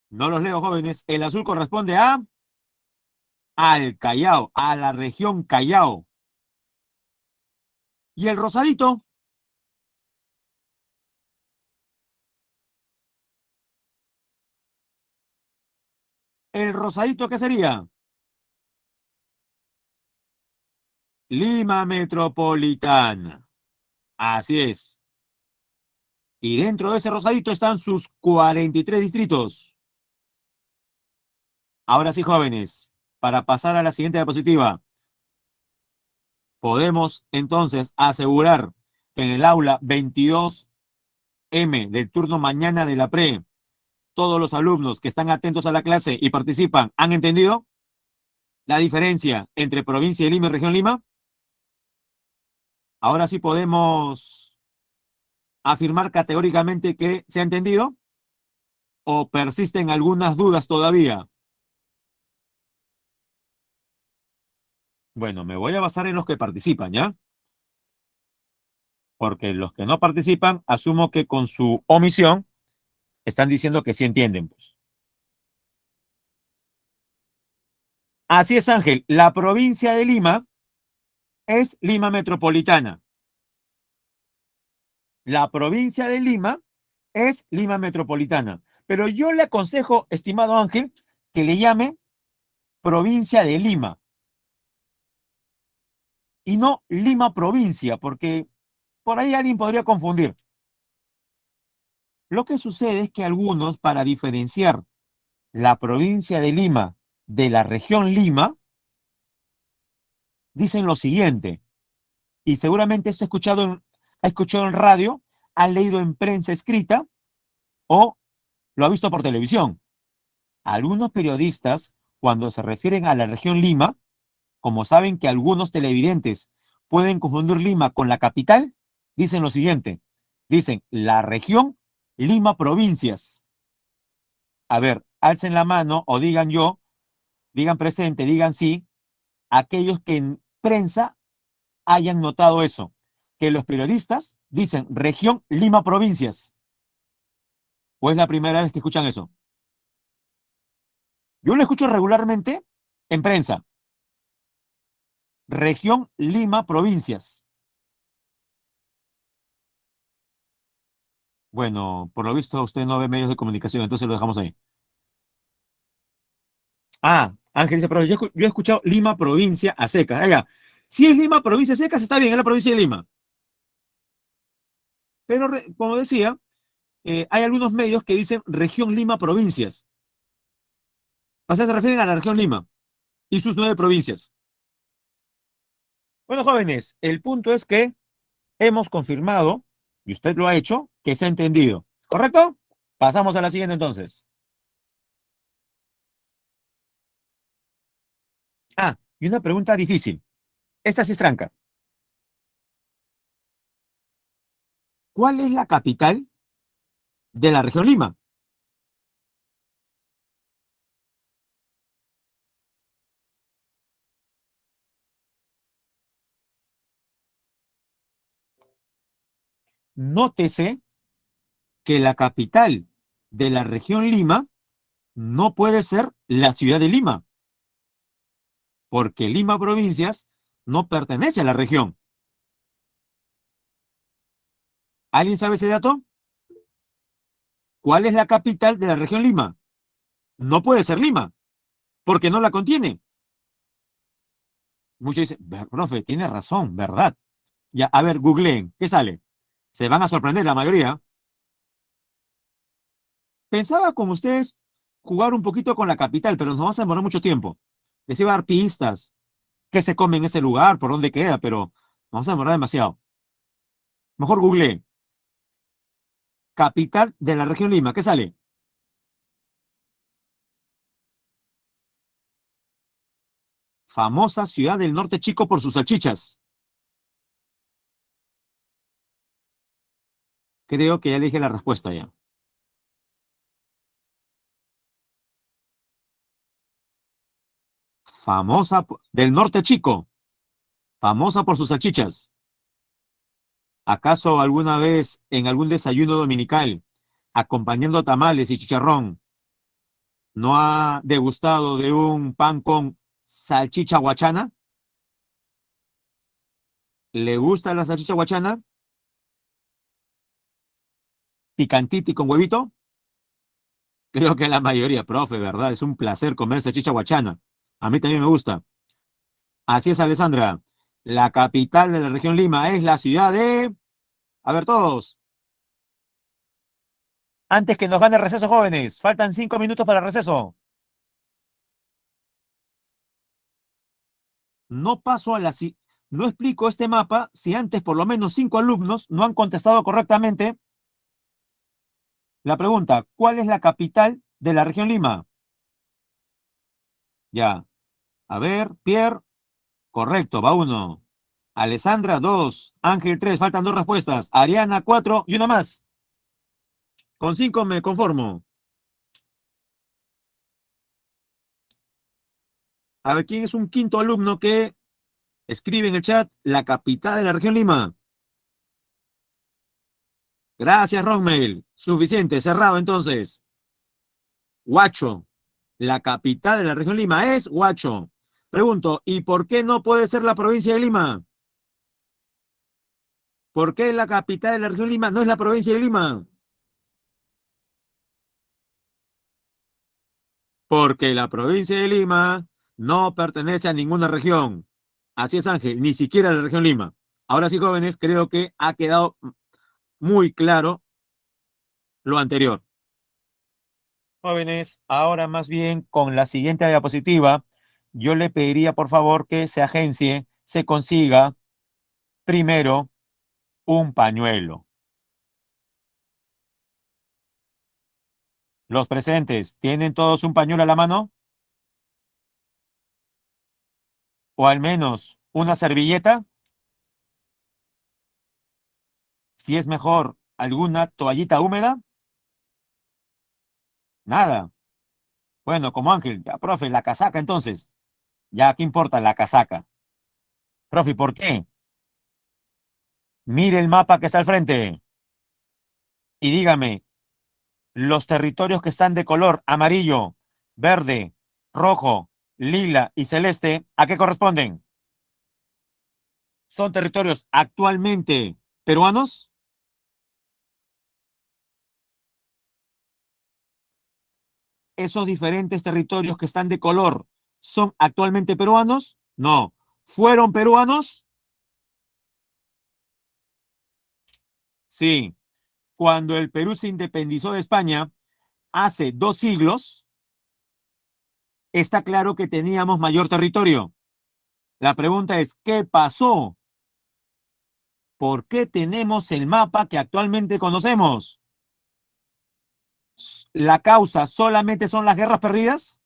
A: No los leo, jóvenes. El azul corresponde al Callao, a la región Callao. Y el rosadito, ¿qué sería? Lima Metropolitana. Así es. Y dentro de ese rosadito están sus 43 distritos. Ahora sí, jóvenes, para pasar a la siguiente diapositiva, podemos entonces asegurar que en el aula 22M del turno mañana de la pre, todos los alumnos que están atentos a la clase y participan, ¿han entendido la diferencia entre provincia de Lima y región Lima? Ahora sí podemos afirmar categóricamente que se ha entendido o persisten algunas dudas todavía. Bueno, me voy a basar en los que participan, ¿ya? Porque los que no participan, asumo que con su omisión están diciendo que sí entienden, pues. Así es, Ángel. La provincia de Lima es Lima Metropolitana. La provincia de Lima es Lima Metropolitana. Pero yo le aconsejo, estimado Ángel, que le llame provincia de Lima y no Lima provincia, porque por ahí alguien podría confundir. Lo que sucede es que algunos, para diferenciar la provincia de Lima de la región Lima, dicen lo siguiente, y seguramente esto ha escuchado en radio, ha leído en prensa escrita o lo ha visto por televisión. Algunos periodistas, cuando se refieren a la región Lima, como saben que algunos televidentes pueden confundir Lima con la capital, dicen lo siguiente, dicen la región Lima provincias. A ver, alcen la mano o digan yo, digan presente, digan sí, aquellos que en prensa hayan notado eso, que los periodistas dicen región Lima provincias. ¿O es la primera vez que escuchan eso? Yo lo escucho regularmente en prensa, región Lima provincias. Bueno, por lo visto usted no ve medios de comunicación, entonces lo dejamos ahí. Ah, Ángel dice, pero yo he escuchado Lima provincia a secas. Ah, ya. Si es Lima provincia a secas, está bien, es la provincia de Lima. Pero como decía, hay algunos medios que dicen región Lima provincias. O sea, se refieren a la región Lima y sus 9 provincias. Bueno, jóvenes, el punto es que hemos confirmado, y usted lo ha hecho, que se ha entendido. ¿Correcto? Pasamos a la siguiente entonces. Ah, y una pregunta difícil. Esta sí es tranca. ¿Cuál es la capital de la región Lima? Nótese que la capital de la región Lima no puede ser la ciudad de Lima, porque Lima Provincias no pertenece a la región. ¿Alguien sabe ese dato? ¿Cuál es la capital de la región Lima? No puede ser Lima, porque no la contiene. Muchos dicen, profe, tiene razón, ¿verdad? Ya, a ver, googleen, ¿qué sale? Se van a sorprender la mayoría. Pensaba con ustedes jugar un poquito con la capital, pero nos vamos a demorar mucho tiempo. Les iba a dar pistas, qué se come en ese lugar, por dónde queda, pero nos vamos a demorar demasiado. Mejor googleen. Capital de la región Lima, ¿qué sale? Famosa ciudad del norte chico por sus salchichas. Creo que ya le dije la respuesta ya. Del norte chico, famosa por sus salchichas. ¿Acaso alguna vez en algún desayuno dominical, acompañando tamales y chicharrón, no ha degustado de un pan con salchicha guachana? ¿Le gusta la salchicha guachana? Picantiti con huevito. Creo que la mayoría, profe, ¿verdad? Es un placer comer salchicha guachana. A mí también me gusta. Así es, Alessandra. La capital de la región Lima es la ciudad de... A ver, todos. Antes que nos gane el receso, jóvenes. Faltan 5 minutos para el receso. No paso a la... No explico este mapa si antes por lo menos 5 alumnos no han contestado correctamente la pregunta. ¿Cuál es la capital de la región Lima? Ya. A ver, Pierre. Correcto, va uno. Alessandra, dos. Ángel, tres. Faltan dos respuestas. Ariana, cuatro. Y una más. Con 5 me conformo. A ver, ¿quién es un quinto alumno que Escribe en el chat la capital de la región Lima. Gracias, Rosmail. Suficiente, cerrado entonces. Huacho. La capital de la región Lima es Huacho. Pregunto, ¿y por qué no puede ser la provincia de Lima? ¿Por qué la capital de la región Lima no es la provincia de Lima? Porque la provincia de Lima no pertenece a ninguna región. Así es, Ángel, ni siquiera a la región Lima. Ahora sí, jóvenes, creo que ha quedado muy claro lo anterior. Jóvenes, ahora más bien con la siguiente diapositiva, yo le pediría por favor que se agencie, se consiga primero un pañuelo. Los presentes, ¿tienen todos un pañuelo a la mano? ¿O al menos una servilleta? Si es mejor, alguna toallita húmeda. Nada. Bueno, como Ángel, ya, profe, la casaca entonces. Ya, ¿qué importa la casaca? Profe, ¿por qué? Mire el mapa que está al frente y dígame, los territorios que están de color amarillo, verde, rojo, lila y celeste, ¿a qué corresponden? ¿Son territorios actualmente peruanos? ¿Esos diferentes territorios que están de color son actualmente peruanos? No. ¿Fueron peruanos? Sí. Cuando el Perú se independizó de España hace 2 siglos, está claro que teníamos mayor territorio. La pregunta es, ¿qué pasó? ¿Por qué tenemos el mapa que actualmente conocemos? ¿La causa solamente son las guerras perdidas?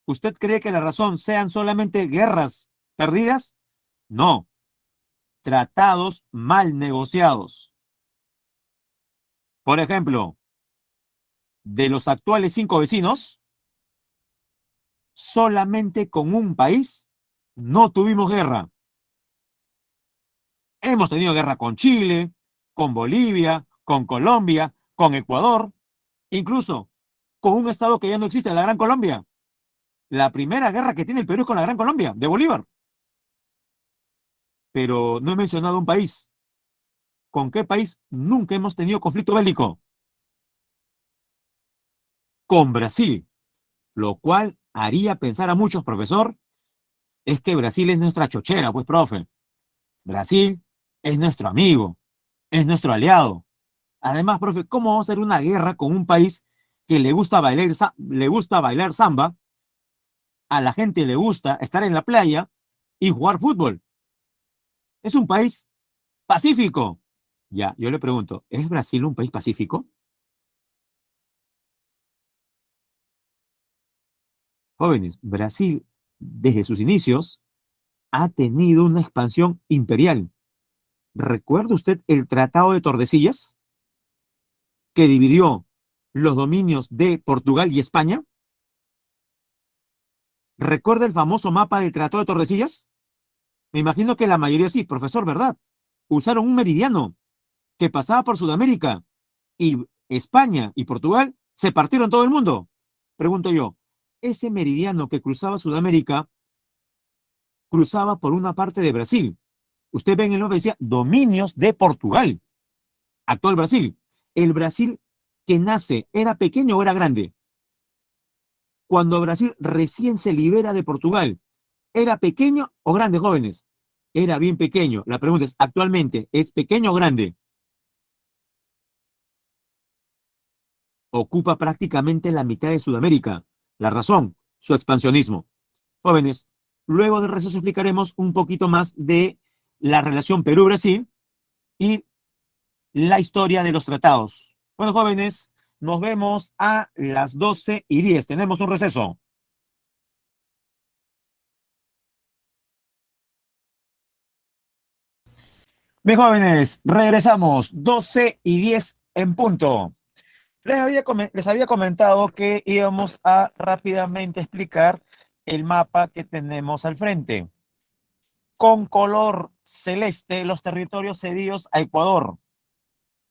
A: ¿Usted cree que la razón sean solamente guerras perdidas? No, tratados mal negociados. Por ejemplo, de los actuales 5 vecinos, solamente con un país no tuvimos guerra. Hemos tenido guerra con Chile, con Bolivia, con Colombia, con Ecuador, incluso con un estado que ya no existe, la Gran Colombia. La primera guerra que tiene el Perú es con la Gran Colombia, de Bolívar. Pero no he mencionado un país. ¿Con qué país nunca hemos tenido conflicto bélico? Con Brasil, lo cual haría pensar a muchos, profesor, es que Brasil es nuestra chochera, pues, profe. Brasil es nuestro amigo, es nuestro aliado. Además, profe, ¿cómo vamos a hacer una guerra con un país que le gusta bailar samba, a la gente le gusta estar en la playa y jugar fútbol? Es un país pacífico. Ya, yo le pregunto, ¿es Brasil un país pacífico? Jóvenes, Brasil, desde sus inicios, ha tenido una expansión imperial. ¿Recuerda usted el Tratado de Tordesillas, que dividió los dominios de Portugal y España? ¿Recuerda el famoso mapa del Tratado de Tordesillas? Me imagino que la mayoría sí, profesor, ¿verdad? Usaron un meridiano que pasaba por Sudamérica y España y Portugal se partieron todo el mundo. Pregunto yo, ese meridiano que cruzaba Sudamérica cruzaba por una parte de Brasil. Usted ve en el mapa decía dominios de Portugal, actual Brasil. El Brasil que nace, ¿era pequeño o era grande? Cuando Brasil recién se libera de Portugal, ¿era pequeño o grande, jóvenes? Era bien pequeño. La pregunta es, ¿actualmente es pequeño o grande? Ocupa prácticamente la mitad de Sudamérica. La razón, su expansionismo. Jóvenes, luego de receso explicaremos un poquito más de la relación Perú-Brasil y la historia de los tratados. Bueno, jóvenes, nos vemos a las 12:10. Tenemos un receso. Bien, jóvenes, regresamos. 12:10 en punto. Les había comentado que íbamos a rápidamente explicar el mapa que tenemos al frente. Con color celeste, los territorios cedidos a Ecuador.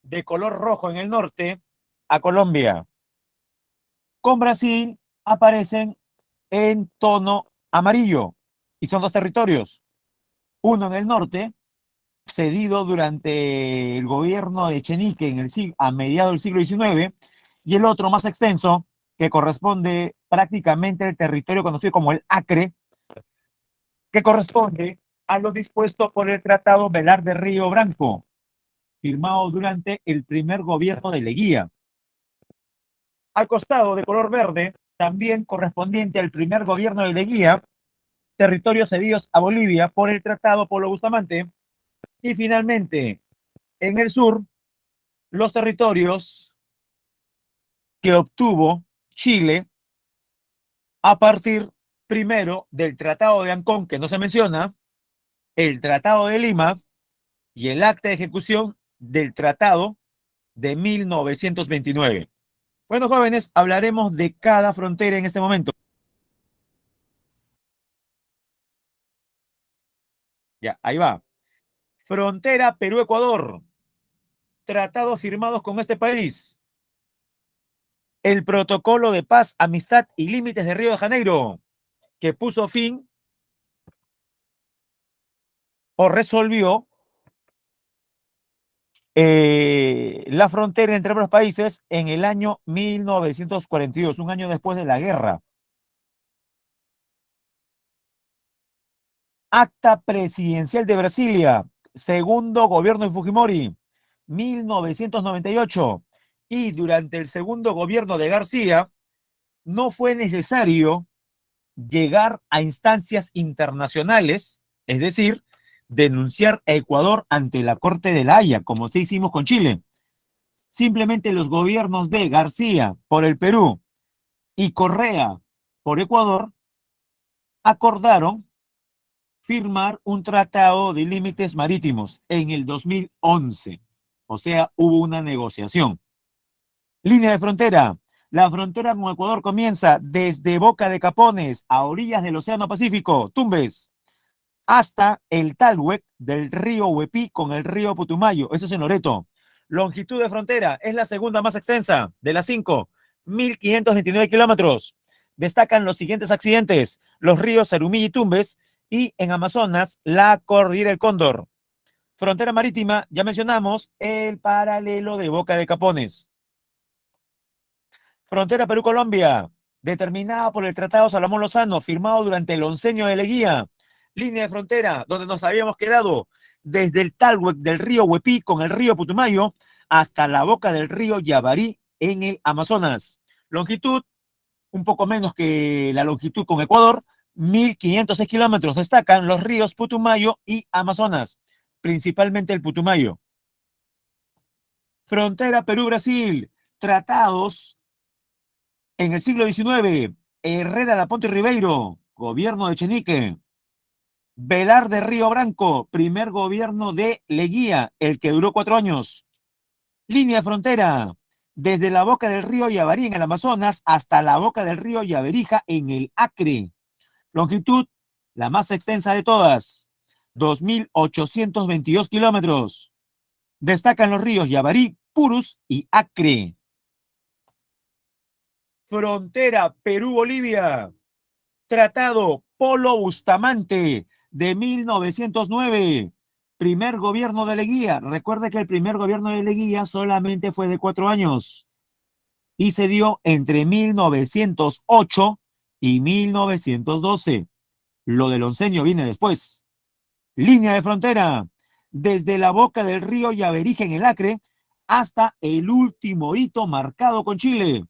A: De color rojo en el norte, a Colombia. Con Brasil aparecen en tono amarillo. Y son dos territorios. Uno en el norte, cedido durante el gobierno de Echenique a mediados del siglo XIX, y el otro más extenso, que corresponde prácticamente al territorio conocido como el Acre, que corresponde a lo dispuesto por el Tratado Velar de Río Branco, firmado durante el primer gobierno de Leguía. Al costado, de color verde, también correspondiente al primer gobierno de Leguía, territorios cedidos a Bolivia por el Tratado Polo Bustamante, y finalmente, en el sur, los territorios que obtuvo Chile a partir primero del Tratado de Ancón, que no se menciona, el Tratado de Lima y el acta de ejecución del Tratado de 1929. Bueno, jóvenes, hablaremos de cada frontera en este momento. Ya, ahí va. Frontera Perú-Ecuador. Tratados firmados con este país. El Protocolo de Paz, Amistad y Límites de Río de Janeiro, que puso fin o resolvió la frontera entre ambos países en el año 1942, un año después de la guerra. Acta Presidencial de Brasilia, segundo gobierno de Fujimori, 1998. Y durante el segundo gobierno de García, no fue necesario llegar a instancias internacionales, es decir, denunciar a Ecuador ante la Corte de la Haya, como sí hicimos con Chile. Simplemente los gobiernos de García por el Perú y Correa por Ecuador acordaron firmar un tratado de límites marítimos en el 2011. O sea, hubo una negociación. Línea de frontera. La frontera con Ecuador comienza desde Boca de Capones a orillas del Océano Pacífico, Tumbes, hasta el Talhuec del río Huepí con el río Putumayo. Eso es en Loreto. Longitud de frontera es la segunda más extensa de las cinco, 1.529 kilómetros. Destacan los siguientes accidentes: los ríos Sarumí y Tumbes, y en Amazonas, la Cordillera del Cóndor. Frontera marítima, ya mencionamos, el paralelo de Boca de Capones. Frontera Perú-Colombia, determinada por el Tratado Salomón Lozano, firmado durante el oncenio de Leguía. Línea de frontera, donde nos habíamos quedado, desde el Talhuec del río Huepí con el río Putumayo hasta la boca del río Yavarí en el Amazonas. Longitud, un poco menos que la longitud con Ecuador, 1.506 kilómetros. Destacan los ríos Putumayo y Amazonas, principalmente el Putumayo. Frontera Perú-Brasil, tratados en el siglo XIX, Herrera da Ponte Ribeiro, gobierno de Chenique. Velar de Río Branco, primer gobierno de Leguía, el que duró 4 años. Línea de frontera, desde la boca del río Yavarí en el Amazonas hasta la boca del río Yaverija en el Acre. Longitud, la más extensa de todas, 2.822 kilómetros. Destacan los ríos Yavarí, Purus y Acre. Frontera Perú-Bolivia. Tratado Polo Bustamante de 1909. Primer gobierno de Leguía. Recuerde que el primer gobierno de Leguía solamente fue de 4 años y se dio entre 1908 y 1912. Lo del oncenio viene después. Línea de frontera. Desde la boca del río Yaverija en el Acre hasta el último hito marcado con Chile.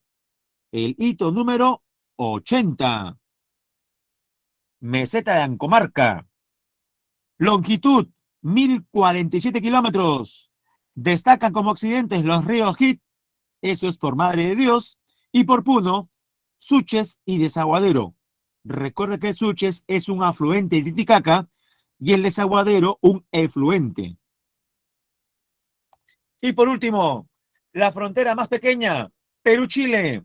A: El hito número 80. Meseta de Ancomarca. Longitud, 1.047 kilómetros. Destacan como accidentes los ríos Hit, eso es por Madre de Dios, y por Puno, Suches y Desaguadero. Recuerda que el Suches es un afluente de Titicaca y el Desaguadero un efluente. Y por último, la frontera más pequeña, Perú-Chile,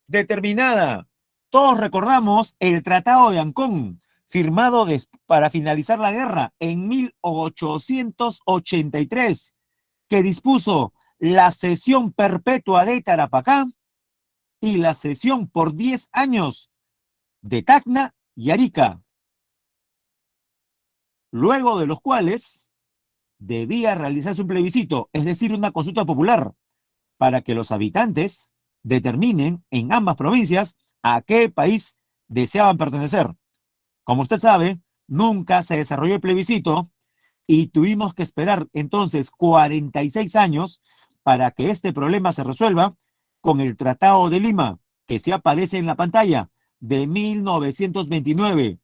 A: determinada Todos recordamos el Tratado de Ancón, firmado para finalizar la guerra en 1883, que dispuso la cesión perpetua de Tarapacá y la cesión por 10 años de Tacna y Arica, luego de los cuales debía realizarse un plebiscito, es decir, una consulta popular, para que los habitantes determinen en ambas provincias a qué país deseaban pertenecer. Como usted sabe, nunca se desarrolló el plebiscito y tuvimos que esperar entonces 46 años para que este problema se resuelva con el Tratado de Lima, que se aparece en la pantalla, de 1929.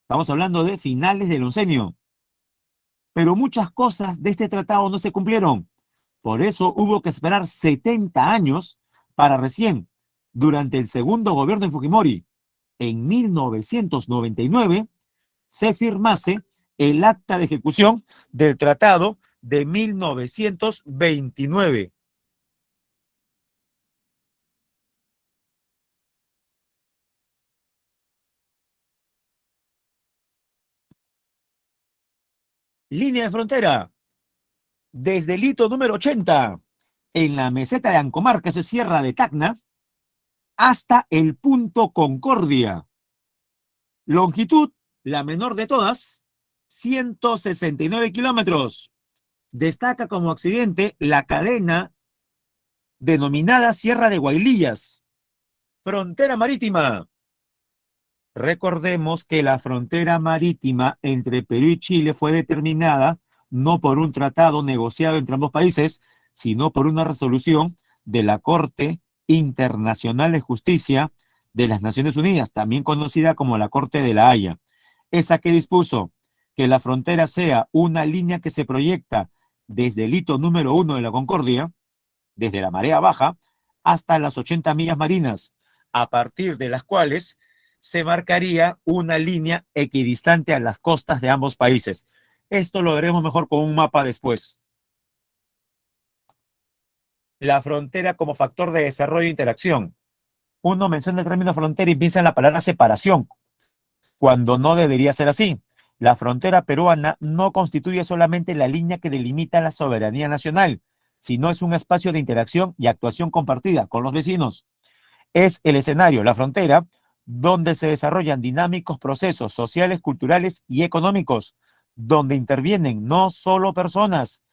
A: Estamos hablando de finales del oncenio. Pero muchas cosas de este tratado no se cumplieron. Por eso hubo que esperar 70 años para recién, durante el segundo gobierno de Fujimori, en 1999, se firmase el acta de ejecución del tratado de 1929. Línea de frontera, desde el hito número 80, en la meseta de Ancomar, que se cierra de Tacna, hasta el punto Concordia. Longitud, la menor de todas, 169 kilómetros. Destaca como accidente la cadena denominada Sierra de Guaylillas. Frontera marítima. Recordemos que la frontera marítima entre Perú y Chile fue determinada no por un tratado negociado entre ambos países, sino por una resolución de la Corte Internacional de Justicia de las Naciones Unidas, también conocida como la Corte de la Haya. Esa que dispuso que la frontera sea una línea que se proyecta desde el hito número 1 de la Concordia, desde la marea baja, hasta las 80 millas marinas, a partir de las cuales se marcaría una línea equidistante a las costas de ambos países. Esto lo veremos mejor con un mapa después. La frontera como factor de desarrollo e interacción. Uno menciona el término frontera y piensa en la palabra separación, cuando no debería ser así. La frontera peruana no constituye solamente la línea que delimita la soberanía nacional, sino es un espacio de interacción y actuación compartida con los vecinos. Es el escenario, la frontera, donde se desarrollan dinámicos procesos sociales, culturales y económicos, donde intervienen no solo personas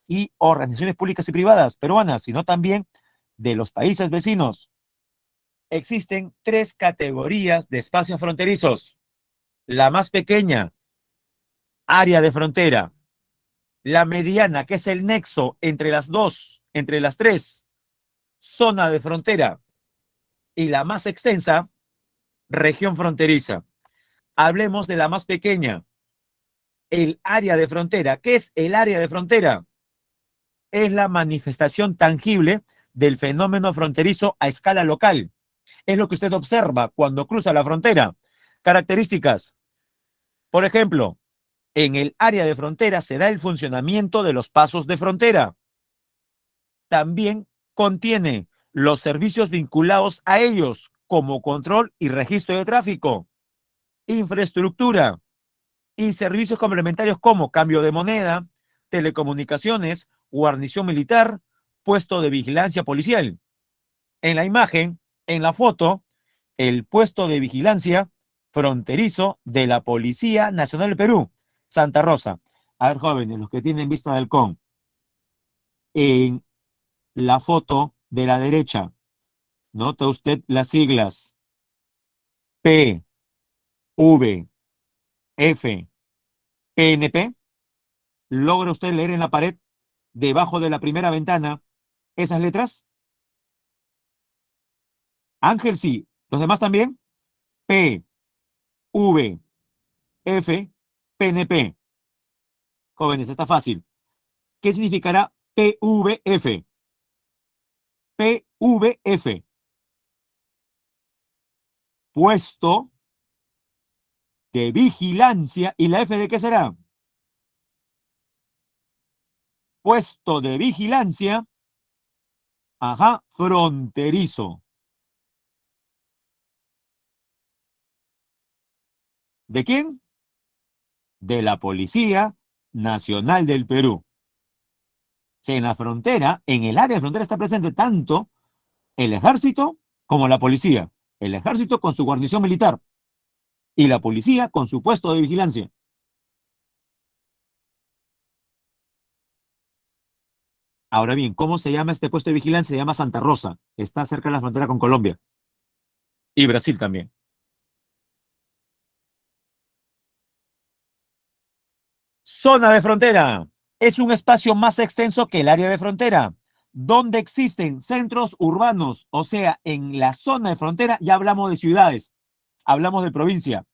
A: y organizaciones públicas y privadas peruanas, sino también de los países vecinos. Existen tres categorías de espacios fronterizos. La más pequeña, área de frontera. La mediana, que es el nexo entre las dos, entre las tres, zona de frontera. Y la más extensa, región fronteriza. Hablemos de la más pequeña, el área de frontera. ¿Qué es el área de frontera? Es la manifestación tangible del fenómeno fronterizo a escala local. Es lo que usted observa cuando cruza la frontera. Características. Por ejemplo, en el área de frontera se da el funcionamiento de los pasos de frontera. También contiene los servicios vinculados a ellos, como control y registro de tráfico, infraestructura y servicios complementarios como cambio de moneda, telecomunicaciones, guarnición militar, puesto de vigilancia policial. En la imagen, en la foto, el puesto de vigilancia fronterizo de la Policía Nacional del Perú, Santa Rosa. A ver, jóvenes, los que tienen vista de halcón, en la foto de la derecha, nota usted las siglas P, V, F, PNP. ¿Logra usted leer en la pared, debajo de la primera ventana, esas letras? Ángel sí. ¿Los demás también? P, V, F, PNP. Jóvenes, está fácil. ¿Qué significará PVF? PVF. Puesto de vigilancia. ¿Y la F de qué será? Puesto de vigilancia. Ajá, fronterizo. ¿De quién? De la Policía Nacional del Perú. O sea, en la frontera, en el área de frontera está presente tanto el ejército como la policía. El ejército con su guarnición militar y la policía con su puesto de vigilancia. Ahora bien, ¿cómo se llama este puesto de vigilancia? Se llama Santa Rosa. Está cerca de la frontera con Colombia y Brasil también. Zona de frontera. Es un espacio más extenso que el área de frontera, donde existen centros urbanos. O sea, en la zona de frontera ya hablamos de ciudades, hablamos de provincia,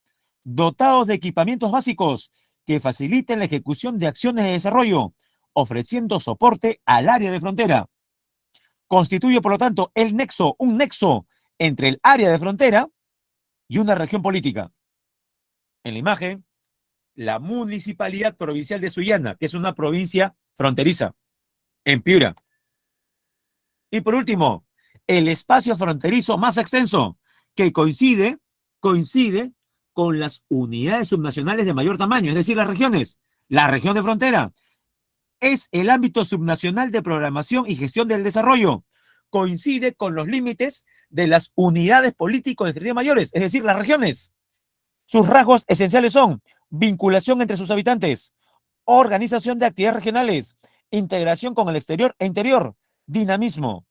A: dotados de equipamientos básicos que faciliten la ejecución de acciones de desarrollo, ofreciendo soporte al área de frontera. Constituye, por lo tanto, un nexo entre el área de frontera y una región política. En la imagen, la Municipalidad Provincial de Sullana, que es una provincia fronteriza, en Piura. Y por último, el espacio fronterizo más extenso, que coincide con las unidades subnacionales de mayor tamaño, es decir, las regiones. La región de frontera es el ámbito subnacional de programación y gestión del desarrollo. Coincide con los límites de las unidades político-administrativas mayores, es decir, las regiones. Sus rasgos esenciales son vinculación entre sus habitantes, organización de actividades regionales, integración con el exterior e interior, dinamismo.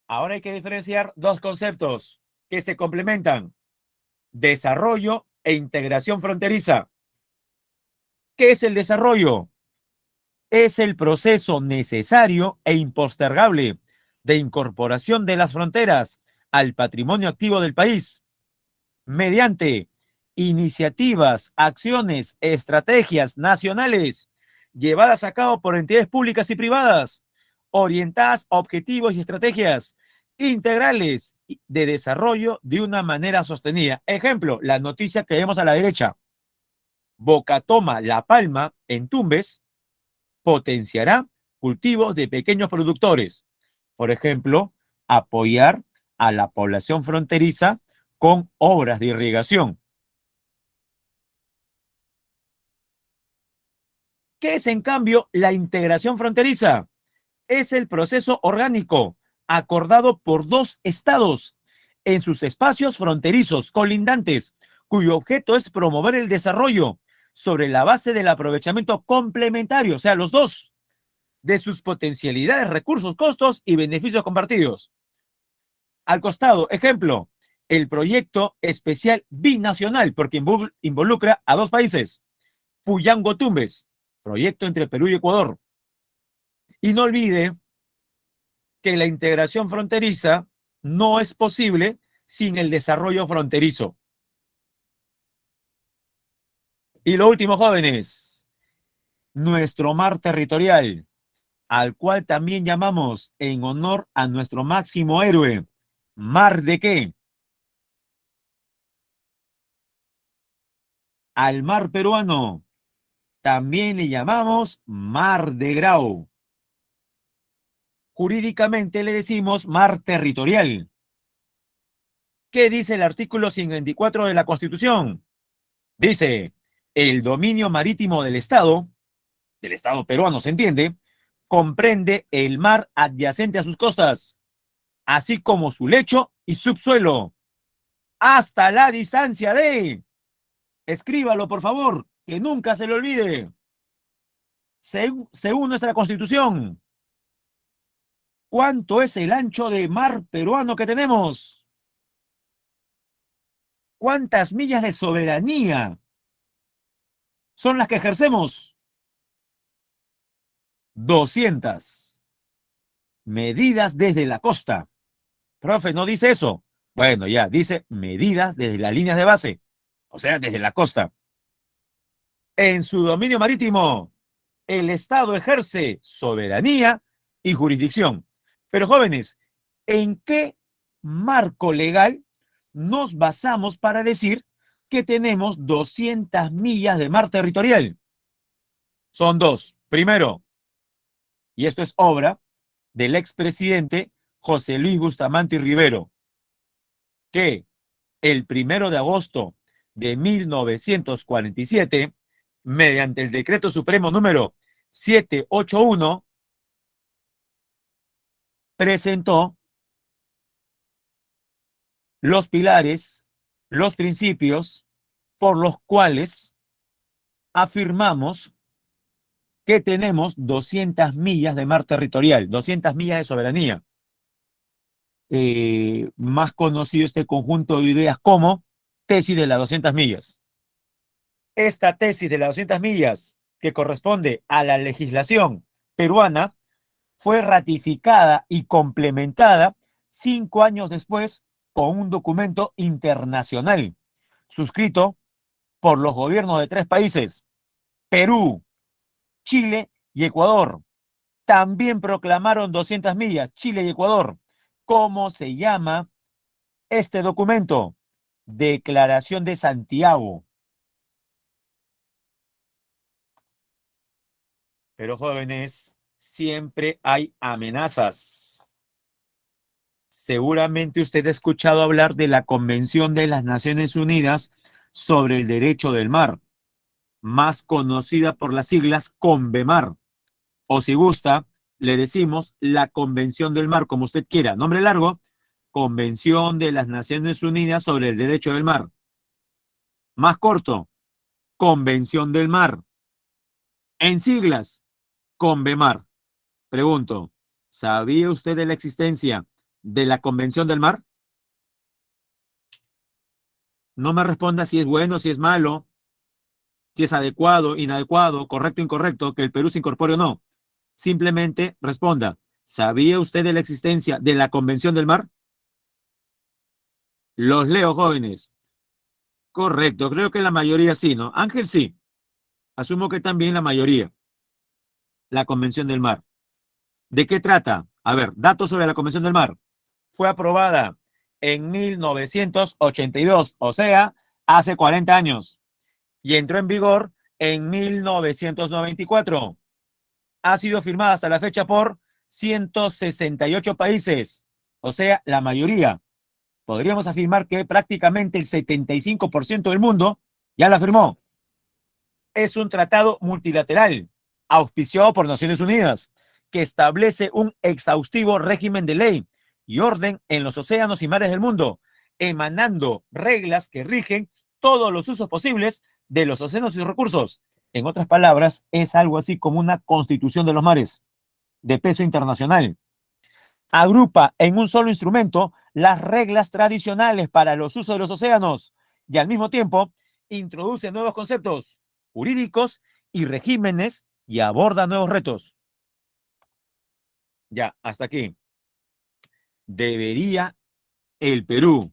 A: Ahora hay que diferenciar dos conceptos que se complementan: desarrollo e integración fronteriza. ¿Qué es el desarrollo? Es el proceso necesario e impostergable de incorporación de las fronteras al patrimonio activo del país mediante iniciativas, acciones, estrategias nacionales llevadas a cabo por entidades públicas y privadas, orientadas a objetivos y estrategias integrales de desarrollo de una manera sostenida. Ejemplo, la noticia que vemos a la derecha: Boca toma La Palma en Tumbes, potenciará cultivos de pequeños productores. Por ejemplo, apoyar a la población fronteriza con obras de irrigación. ¿Qué es, en cambio, la integración fronteriza? Es el proceso orgánico acordado por dos estados en sus espacios fronterizos colindantes, cuyo objeto es promover el desarrollo sobre la base del aprovechamiento complementario, o sea, los dos, de sus potencialidades, recursos, costos y beneficios compartidos. Al costado, ejemplo, el proyecto especial binacional, porque involucra a dos países: Puyango-Tumbes, proyecto entre Perú y Ecuador. Y no olvide que la integración fronteriza no es posible sin el desarrollo fronterizo. Y lo último, jóvenes, nuestro mar territorial, al cual también llamamos, en honor a nuestro máximo héroe, ¿mar de qué? Al mar peruano también le llamamos mar de Grau. Jurídicamente le decimos mar territorial. ¿Qué dice el artículo 54 de la Constitución? Dice: el dominio marítimo del Estado peruano, se entiende, comprende el mar adyacente a sus costas, así como su lecho y subsuelo, hasta la distancia de, escríbalo por favor, que nunca se le olvide, según nuestra Constitución, ¿cuánto es el ancho de mar peruano que tenemos? ¿Cuántas millas de soberanía son las que ejercemos? 200. Medidas desde la costa. Profe, ¿no dice eso? Bueno, ya, dice medidas desde las líneas de base, o sea, desde la costa. En su dominio marítimo, el Estado ejerce soberanía y jurisdicción. Pero, jóvenes, ¿en qué marco legal nos basamos para decir que tenemos 200 millas de mar territorial? Son dos. Primero, y esto es obra del expresidente José Luis Bustamante Rivero, que el 1 de agosto de 1947, mediante el Decreto Supremo número 781, presentó los pilares, los principios por los cuales afirmamos que tenemos 200 millas de mar territorial, 200 millas de soberanía. Más conocido este conjunto de ideas como tesis de las 200 millas. Esta tesis de las 200 millas, que corresponde a la legislación peruana, fue ratificada y complementada 5 años después con un documento internacional suscrito por los gobiernos de 3 países, Perú, Chile y Ecuador. También proclamaron 200 millas, Chile y Ecuador. ¿Cómo se llama este documento? Declaración de Santiago. Pero jóvenes, siempre hay amenazas. Seguramente usted ha escuchado hablar de la Convención de las Naciones Unidas sobre el Derecho del Mar, más conocida por las siglas CONVEMAR, o si gusta, le decimos la Convención del Mar, como usted quiera. Nombre largo, Convención de las Naciones Unidas sobre el Derecho del Mar. Más corto, Convención del Mar. En siglas, CONVEMAR. Pregunto, ¿sabía usted de la existencia de la Convención del Mar? No me responda si es bueno, si es malo, si es adecuado, inadecuado, correcto, incorrecto, que el Perú se incorpore o no. Simplemente responda, ¿sabía usted de la existencia de la Convención del Mar? Los leo, jóvenes. Correcto, creo que la mayoría sí, ¿no? Ángel sí. Asumo que también la mayoría. La Convención del Mar. ¿De qué trata? A ver, datos sobre la Convención del Mar. Fue aprobada en 1982, o sea, hace 40 años, y entró en vigor en 1994. Ha sido firmada hasta la fecha por 168 países, o sea, la mayoría. Podríamos afirmar que prácticamente el 75% del mundo ya la firmó. Es un tratado multilateral auspiciado por Naciones Unidas que establece un exhaustivo régimen de ley y orden en los océanos y mares del mundo, emanando reglas que rigen todos los usos posibles de los océanos y sus recursos. En otras palabras, es algo así como una constitución de los mares de peso internacional. Agrupa en un solo instrumento las reglas tradicionales para los usos de los océanos y al mismo tiempo introduce nuevos conceptos jurídicos y regímenes y aborda nuevos retos. Ya, hasta aquí. ¿Debería el Perú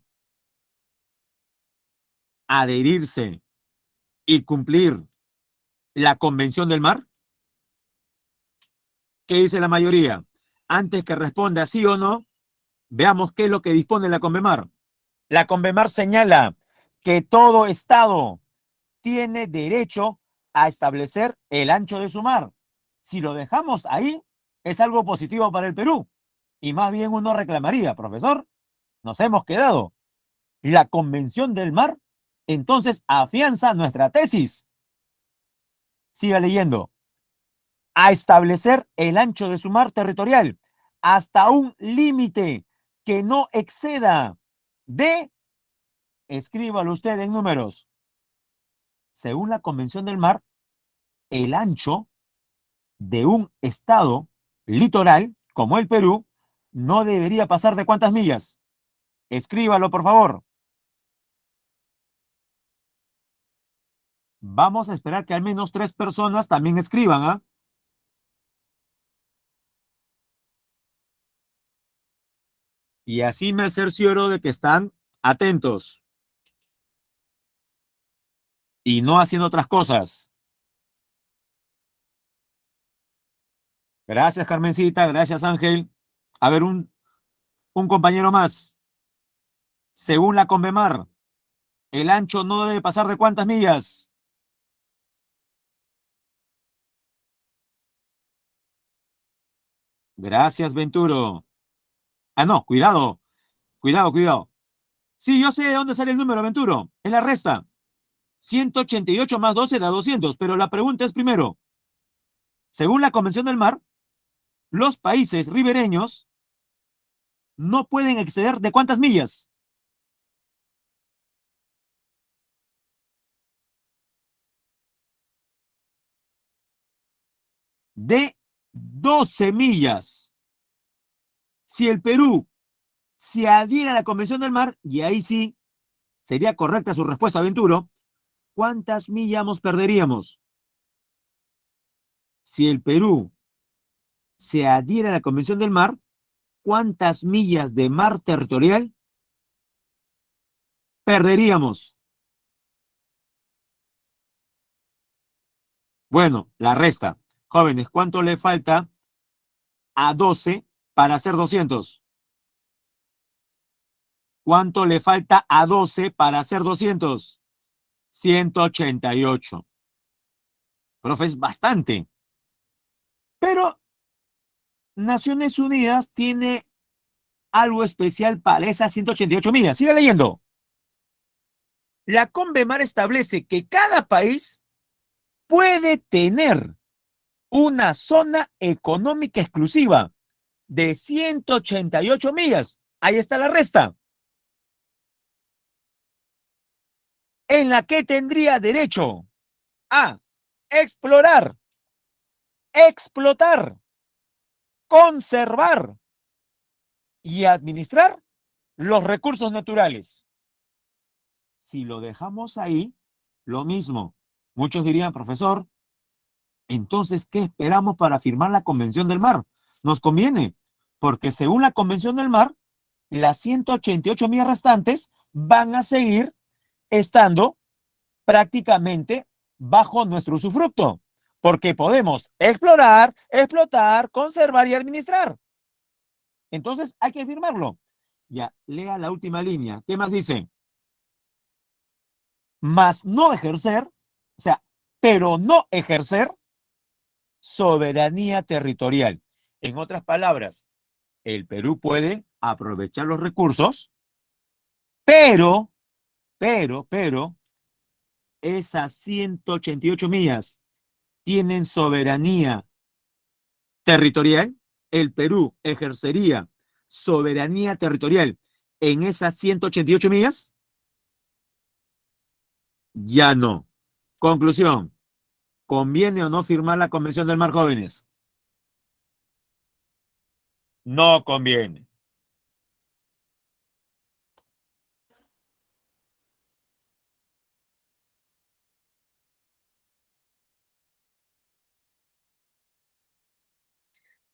A: adherirse y cumplir la Convención del Mar? ¿Qué dice la mayoría? Antes que responda sí o no, veamos qué es lo que dispone la CONVEMAR. La CONVEMAR señala que todo Estado tiene derecho a establecer el ancho de su mar. Si lo dejamos ahí, es algo positivo para el Perú. Y más bien uno reclamaría, profesor, nos hemos quedado. La Convención del Mar, entonces, afianza nuestra tesis. Siga leyendo. A establecer el ancho de su mar territorial hasta un límite que no exceda de, escríbalo usted en números. Según la Convención del Mar, el ancho de un estado litoral como el Perú no debería pasar de ¿cuántas millas? Escríbalo, por favor. Vamos a esperar que al menos 3 personas también escriban, ¿ah? Y así me cercioro de que están atentos y no haciendo otras cosas. Gracias, Carmencita. Gracias, Ángel. A ver, un compañero más. Según la Convemar, el ancho no debe pasar de ¿cuántas millas? Gracias, Venturo. Ah, no, cuidado, cuidado, cuidado. Sí, yo sé de dónde sale el número, Venturo. Es la resta. 188 más 12 da 200, pero la pregunta es primero, según la Convención del Mar, los países ribereños no pueden exceder ¿de cuántas millas? De 12 millas. Si el Perú se adhiere a la Convención del Mar, y ahí sí sería correcta su respuesta, Venturo, ¿cuántas millas perderíamos? Si el Perú se adhiere a la Convención del Mar, ¿cuántas millas de mar territorial perderíamos? Bueno, la resta. Jóvenes, ¿cuánto le falta a 12 para hacer 200? ¿Cuánto le falta a 12 para hacer 200? 188. Profe, es bastante. Pero Naciones Unidas tiene algo especial para esas 188 millas. Sigue leyendo. La Convemar establece que cada país puede tener una zona económica exclusiva de 188 millas. Ahí está la resta. En la que tendría derecho a explorar, explotar, conservar y administrar los recursos naturales. Si lo dejamos ahí, lo mismo. Muchos dirían, profesor, entonces, ¿qué esperamos para firmar la Convención del Mar? Nos conviene, porque según la Convención del Mar, las 188 millas restantes van a seguir estando prácticamente bajo nuestro usufructo, porque podemos explorar, explotar, conservar y administrar. Entonces, hay que firmarlo. Ya, lea la última línea. ¿Qué más dice? Más no ejercer, o sea, pero no ejercer soberanía territorial. En otras palabras, el Perú puede aprovechar los recursos, pero, pero, esas 188 millas tienen soberanía territorial. El Perú ejercería soberanía territorial en esas 188 millas. Ya no. Conclusión. ¿Conviene o no firmar la Convención del Mar, jóvenes? No conviene.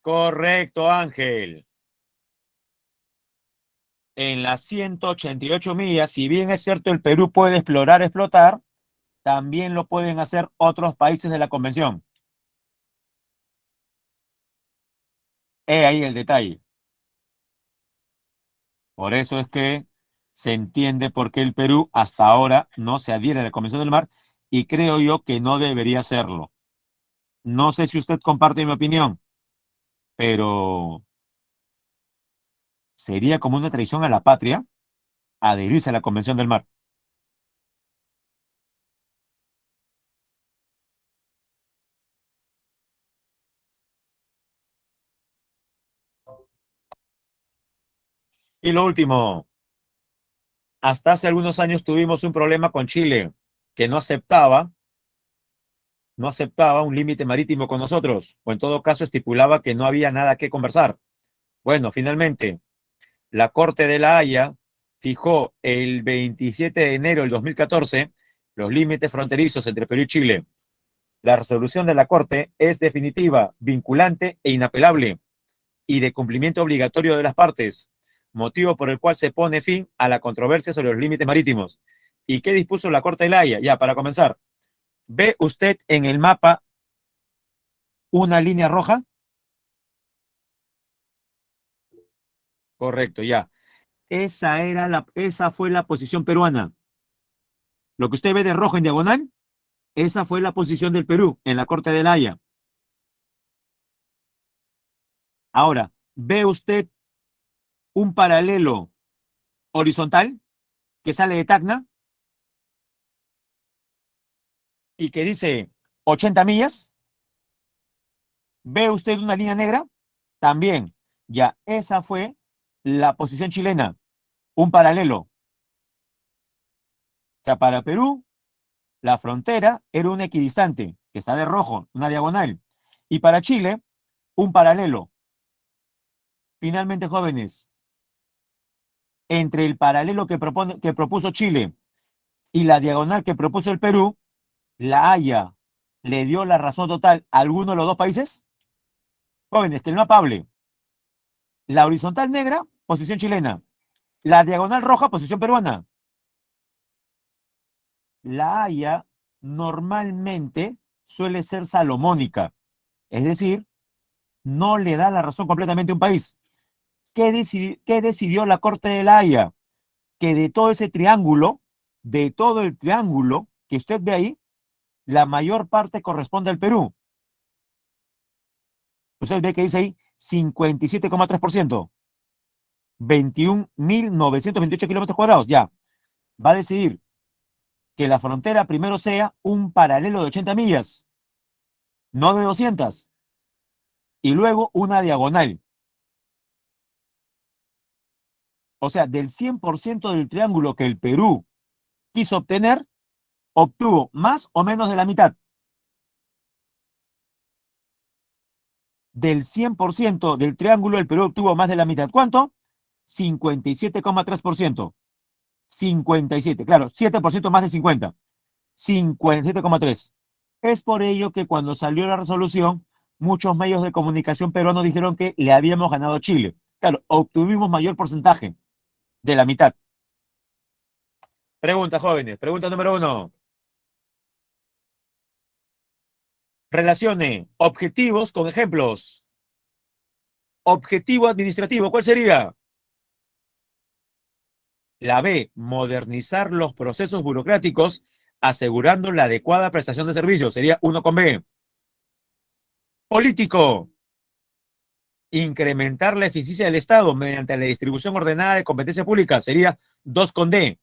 A: Correcto, Ángel. En las 188 millas, si bien es cierto el Perú puede explorar, explotar, también lo pueden hacer otros países de la convención. He ahí el detalle. Por eso es que se entiende por qué el Perú hasta ahora no se adhiere a la Convención del Mar y creo yo que no debería hacerlo. No sé si usted comparte mi opinión, pero sería como una traición a la patria adherirse a la Convención del Mar. Y lo último, hasta hace algunos años tuvimos un problema con Chile que no aceptaba un límite marítimo con nosotros, o en todo caso estipulaba que no había nada que conversar. Bueno, finalmente, la Corte de la Haya fijó el 27 de enero del 2014 los límites fronterizos entre Perú y Chile. La resolución de la Corte es definitiva, vinculante e inapelable y de cumplimiento obligatorio de las partes, motivo por el cual se pone fin a la controversia sobre los límites marítimos. ¿Y qué dispuso la Corte de la Haya? Ya, para comenzar, ¿ve usted en el mapa una línea roja? Correcto, ya. Esa fue la posición peruana. Lo que usted ve de rojo en diagonal, esa fue la posición del Perú en la Corte de la Haya. Ahora, ¿ve usted un paralelo horizontal que sale de Tacna? y que dice 80 millas, ¿ve usted una línea negra? También, ya, esa fue la posición chilena, un paralelo. O sea, para Perú, la frontera era un equidistante, que está de rojo, una diagonal. Y para Chile, un paralelo. Finalmente, jóvenes, entre el paralelo que propuso Chile y la diagonal que propuso el Perú, la Haya le dio la razón total a alguno de los dos países. Jóvenes, que el mapa hable. La horizontal negra, posición chilena. La diagonal roja, posición peruana. La Haya normalmente suele ser salomónica, es decir, no le da la razón completamente a un país. ¿Qué decidió la Corte de la Haya? Que de todo ese triángulo, de todo el triángulo que usted ve ahí, la mayor parte corresponde al Perú. Usted ve que dice ahí 57,3%, 21.928 kilómetros cuadrados. Ya, va a decidir que la frontera primero sea un paralelo de 80 millas, no de 200, y luego una diagonal. O sea, del 100% del triángulo que el Perú quiso obtener, obtuvo más o menos de la mitad. Del 100% del triángulo, el Perú obtuvo más de la mitad. ¿Cuánto? 57,3%. 57, claro, 7% más de 50. 57,3. Es por ello que cuando salió la resolución, muchos medios de comunicación peruanos dijeron que le habíamos ganado a Chile. Claro, obtuvimos mayor porcentaje de la mitad. Pregunta, jóvenes. Pregunta número uno. Relacione objetivos con ejemplos. Objetivo administrativo, ¿cuál sería? La B, modernizar los procesos burocráticos asegurando la adecuada prestación de servicios. Sería uno con B. Político, incrementar la eficiencia del Estado mediante la distribución ordenada de competencias públicas. Sería 2 con D.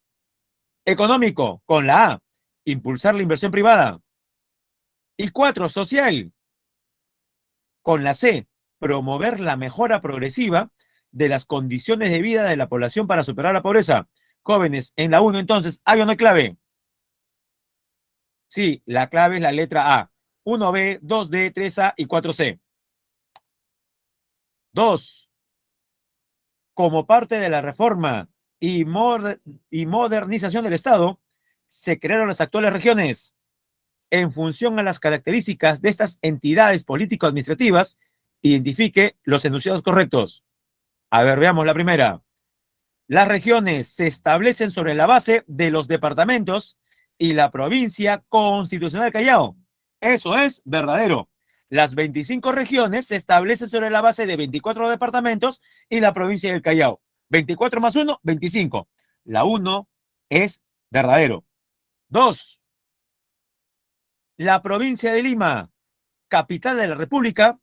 A: Económico, con la A, impulsar la inversión privada. Y 4, social, con la C, promover la mejora progresiva de las condiciones de vida de la población para superar la pobreza. Jóvenes, en la 1 entonces, ¿hay o no hay clave? Sí, la clave es la letra A. 1B, 2D, 3A y 4C. 2. Como parte de la reforma y modernización del Estado, se crearon las actuales regiones. En función a las características de estas entidades político-administrativas, identifique los enunciados correctos. A ver, veamos la primera. Las regiones se establecen sobre la base de los departamentos y la provincia constitucional Callao. Eso es verdadero. Las 25 regiones se establecen sobre la base de 24 departamentos y la provincia del Callao. 24 más 1, 25. La 1 es verdadero. 2. La provincia de Lima, capital de la República,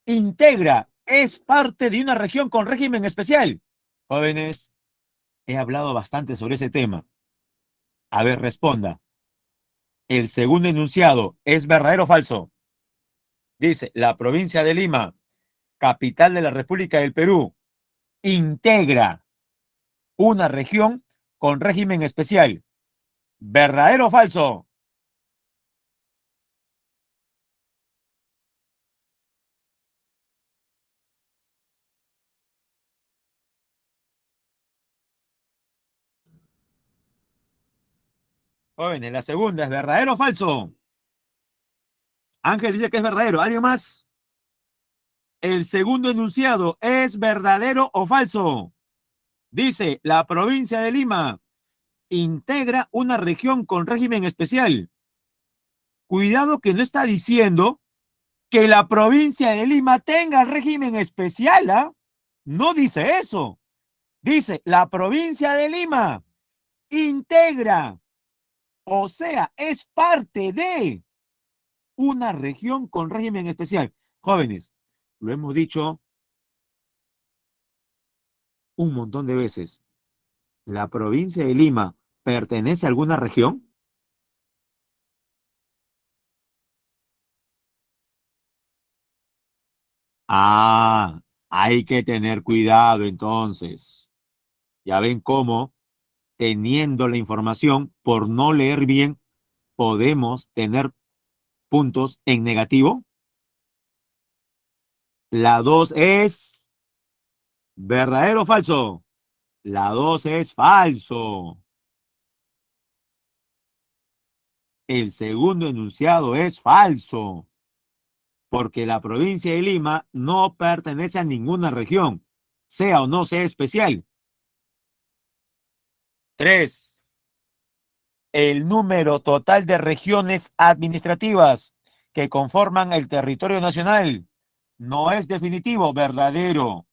A: integra, es parte de una región con régimen especial. Jóvenes, he hablado bastante sobre ese tema. A ver, responda. El segundo enunciado, ¿es verdadero o falso? Dice, la provincia de Lima, capital de la República del Perú, integra una región con régimen especial. ¿Verdadero o falso? Jóvenes, la segunda, ¿es verdadero o falso? Ángel dice que es verdadero. ¿Alguien más? El segundo enunciado, ¿es verdadero o falso? Dice, la provincia de Lima integra una región con régimen especial. Cuidado que no está diciendo que la provincia de Lima tenga régimen especial, ¿ah? No dice eso. Dice, la provincia de Lima integra, o sea, es parte de una región con régimen especial. Jóvenes, lo hemos dicho un montón de veces. ¿La provincia de Lima pertenece a alguna región? Ah, hay que tener cuidado entonces. Ya ven cómo, teniendo la información, por no leer bien, podemos tener puntos en negativo. La 2 es verdadero o falso. La 2 es falso. El segundo enunciado es falso, porque la provincia de Lima no pertenece a ninguna región, sea o no sea especial. 3. El número total de regiones administrativas que conforman el territorio nacional no es definitivo, verdadero.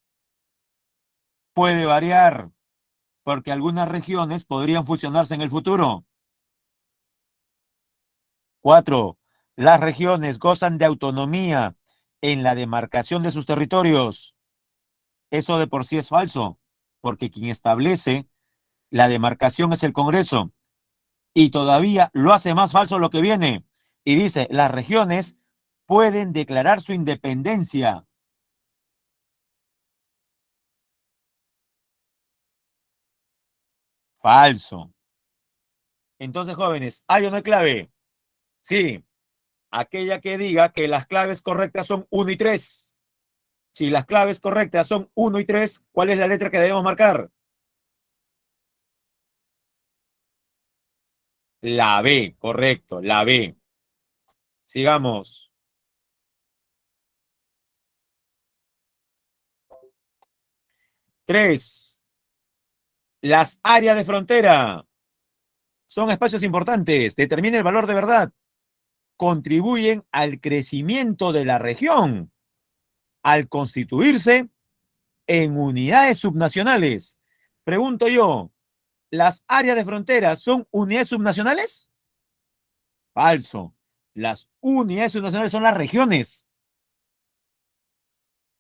A: Puede variar, porque algunas regiones podrían fusionarse en el futuro. 4. Las regiones gozan de autonomía en la demarcación de sus territorios. Eso de por sí es falso, porque quien establece la demarcación es el Congreso. Y todavía lo hace más falso lo que viene. Y dice, las regiones pueden declarar su independencia. Falso. Entonces, jóvenes, ¿hay o no hay clave? Sí, aquella que diga que las claves correctas son uno y 3. Si las claves correctas son uno y 3, ¿cuál es la letra que debemos marcar? La B, correcto, la B. Sigamos. 3. Las áreas de frontera son espacios importantes. Determina el valor de verdad. Contribuyen al crecimiento de la región al constituirse en unidades subnacionales. Pregunto yo, ¿las áreas de frontera son unidades subnacionales? Falso. Las unidades subnacionales son las regiones.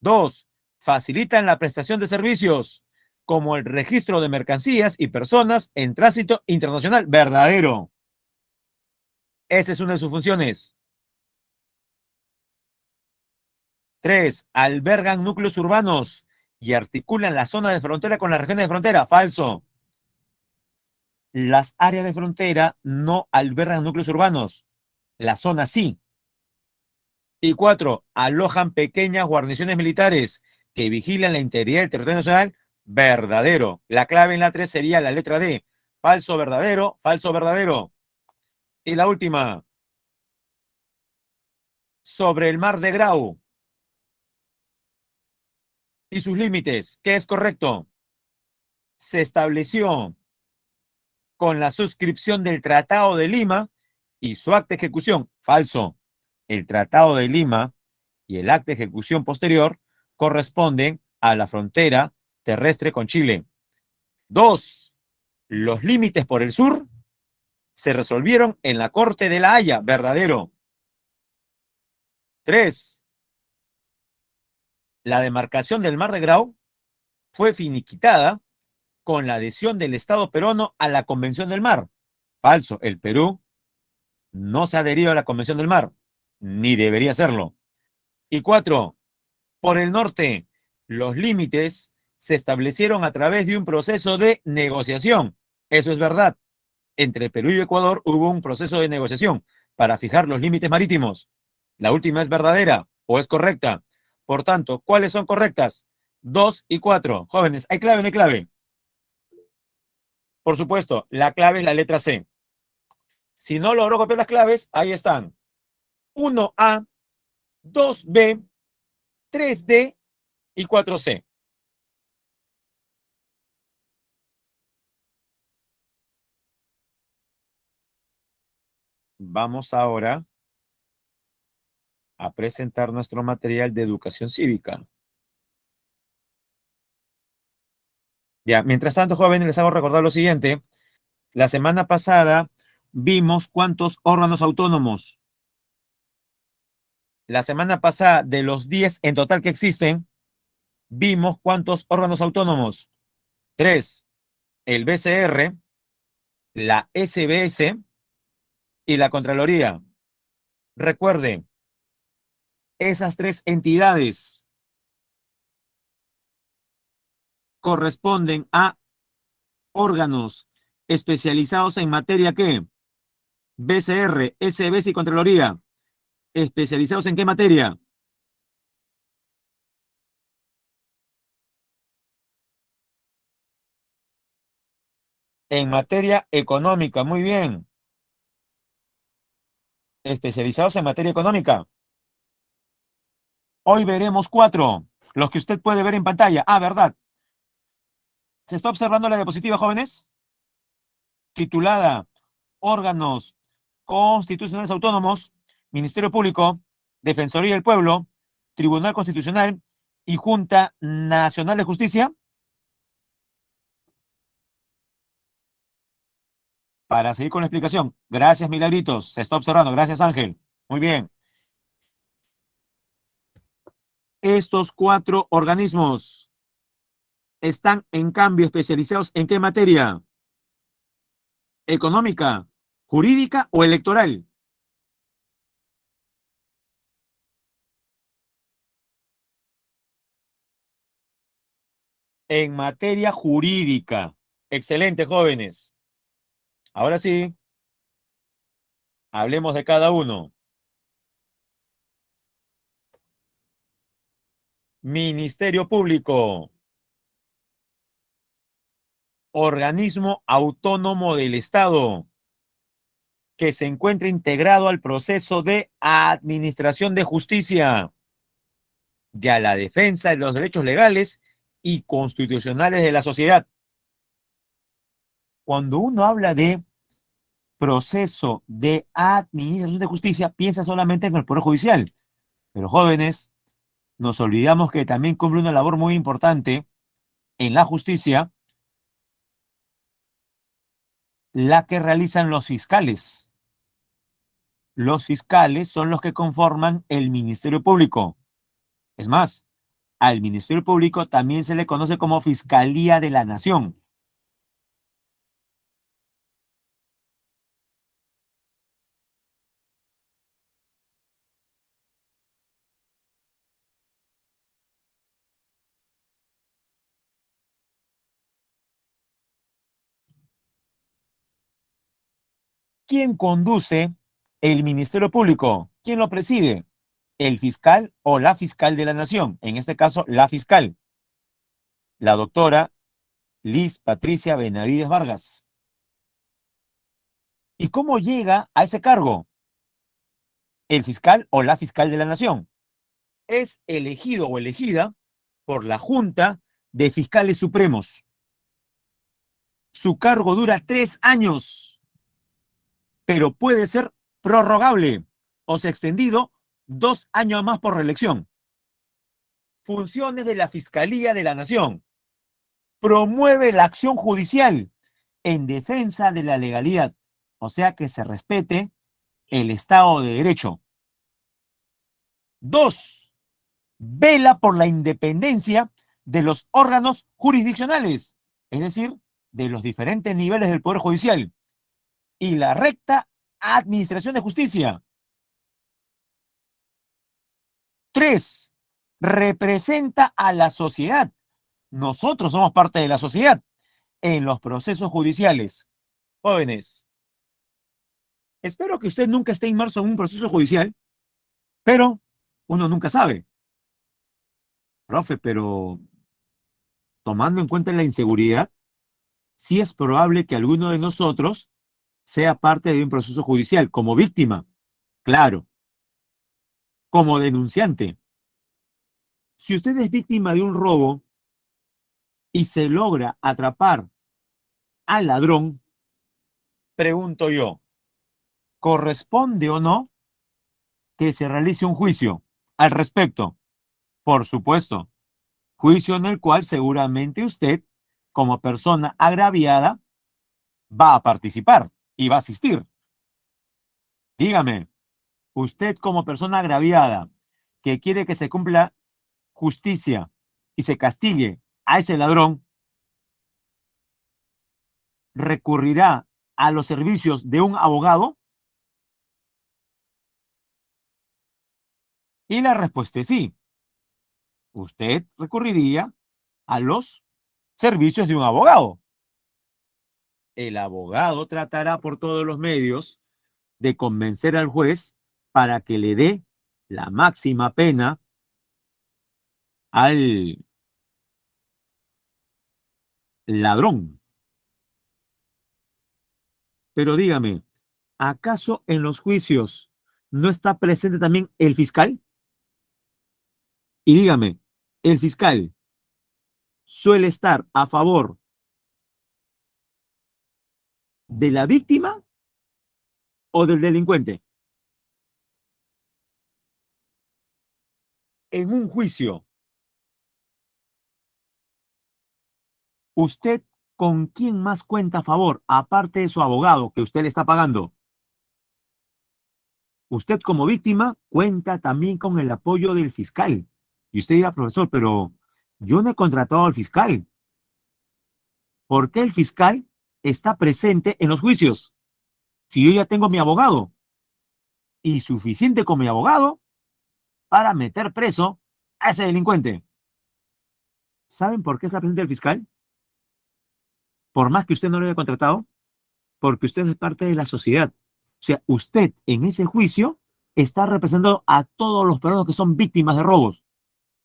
A: 2. Facilitan la prestación de servicios, como el registro de mercancías y personas en tránsito internacional. Verdadero. Esa es una de sus funciones. 3. Albergan núcleos urbanos y articulan la zona de frontera con las regiones de frontera. Falso. Las áreas de frontera no albergan núcleos urbanos. La zona sí. Y 4. Alojan pequeñas guarniciones militares que vigilan la integridad del territorio nacional. Verdadero. La clave en la 3 sería la letra D. Falso, verdadero, falso, verdadero. Y la última. Sobre el mar de Grau y sus límites. ¿Qué es correcto? Se estableció con la suscripción del Tratado de Lima y su acta de ejecución. Falso. El Tratado de Lima y el acta de ejecución posterior corresponden a la frontera terrestre con Chile. 2. Los límites por el sur se resolvieron en la Corte de La Haya. Verdadero. 3. La demarcación del Mar de Grau fue finiquitada con la adhesión del Estado peruano a la Convención del Mar. Falso. El Perú no se ha adherido a la Convención del Mar, ni debería hacerlo. Y 4. Por el norte, los límites se establecieron a través de un proceso de negociación. Eso es verdad. Entre Perú y Ecuador hubo un proceso de negociación para fijar los límites marítimos. La última es verdadera o es correcta. Por tanto, ¿cuáles son correctas? 2 y 4. Jóvenes, ¿hay clave o no hay clave? Por supuesto, la clave es la letra C. Si no logro copiar las claves, ahí están. 1A, 2B, 3D y 4C. Vamos ahora a presentar nuestro material de educación cívica. Ya, mientras tanto, jóvenes, les hago recordar lo siguiente. La semana pasada vimos cuántos órganos autónomos. La semana pasada, de los 10 en total que existen, vimos cuántos órganos autónomos. 3, el BCR, la SBS y la Contraloría. Recuerde, esas tres entidades corresponden a órganos especializados en materia ¿qué? BCR, SBS y Contraloría. ¿Especializados en qué materia? En materia económica, muy bien. Especializados en materia económica. Hoy veremos cuatro, los que usted puede ver en pantalla. Ah, ¿verdad? ¿Se está observando la diapositiva, jóvenes? Titulada Órganos Constitucionales Autónomos, Ministerio Público, Defensoría del Pueblo, Tribunal Constitucional y Junta Nacional de Justicia. Para seguir con la explicación. Gracias, Milagritos. Se está observando. Gracias, Ángel. Muy bien. Estos cuatro organismos están, en cambio, especializados en qué materia: económica, jurídica o electoral. En materia jurídica. Excelente, jóvenes. Ahora sí, hablemos de cada uno. Ministerio Público, organismo autónomo del Estado que se encuentra integrado al proceso de administración de justicia y a la defensa de los derechos legales y constitucionales de la sociedad. Cuando uno habla de proceso de administración de justicia, piensa solamente en el Poder Judicial. Pero jóvenes, nos olvidamos que también cumple una labor muy importante en la justicia, la que realizan los fiscales. Los fiscales son los que conforman el Ministerio Público. Es más, al Ministerio Público también se le conoce como Fiscalía de la Nación. ¿Quién conduce el Ministerio Público? ¿Quién lo preside? ¿El fiscal o la fiscal de la Nación? En este caso, la fiscal, la doctora Liz Patricia Benavides Vargas. ¿Y cómo llega a ese cargo? El fiscal o la fiscal de la Nación es elegido o elegida por la Junta de Fiscales Supremos. Su cargo dura 3 años, pero puede ser prorrogable o sea extendido 2 años más por reelección. Funciones de la Fiscalía de la Nación: promueve la acción judicial en defensa de la legalidad, o sea que se respete el Estado de Derecho. 2, vela por la independencia de los órganos jurisdiccionales, es decir, de los diferentes niveles del Poder Judicial, y la recta administración de justicia. 3, representa a la sociedad. Nosotros somos parte de la sociedad en los procesos judiciales. Jóvenes, espero que usted nunca esté inmerso en un proceso judicial, pero uno nunca sabe. Profe, pero tomando en cuenta la inseguridad, sí es probable que alguno de nosotros sea parte de un proceso judicial como víctima, claro, como denunciante. Si usted es víctima de un robo y se logra atrapar al ladrón, pregunto yo, ¿corresponde o no que se realice un juicio al respecto? Por supuesto, juicio en el cual seguramente usted, como persona agraviada, va a participar y va a asistir. Dígame, usted como persona agraviada que quiere que se cumpla justicia y se castigue a ese ladrón, ¿recurrirá a los servicios de un abogado? Y la respuesta es sí. Usted recurriría a los servicios de un abogado. El abogado tratará por todos los medios de convencer al juez para que le dé la máxima pena al ladrón. Pero dígame, ¿acaso en los juicios no está presente también el fiscal? Y dígame, ¿el fiscal suele estar a favor de la víctima o del delincuente? En un juicio, ¿usted con quién más cuenta a favor, aparte de su abogado que usted le está pagando? Usted como víctima cuenta también con el apoyo del fiscal. Y usted dirá, profesor, pero yo no he contratado al fiscal. ¿Por qué el fiscal está presente en los juicios? Si yo ya tengo mi abogado y suficiente con mi abogado para meter preso a ese delincuente. ¿Saben por qué está presente el fiscal? Por más que usted no lo haya contratado, porque usted es parte de la sociedad. O sea, usted en ese juicio está representando a todos los peruanos que son víctimas de robos.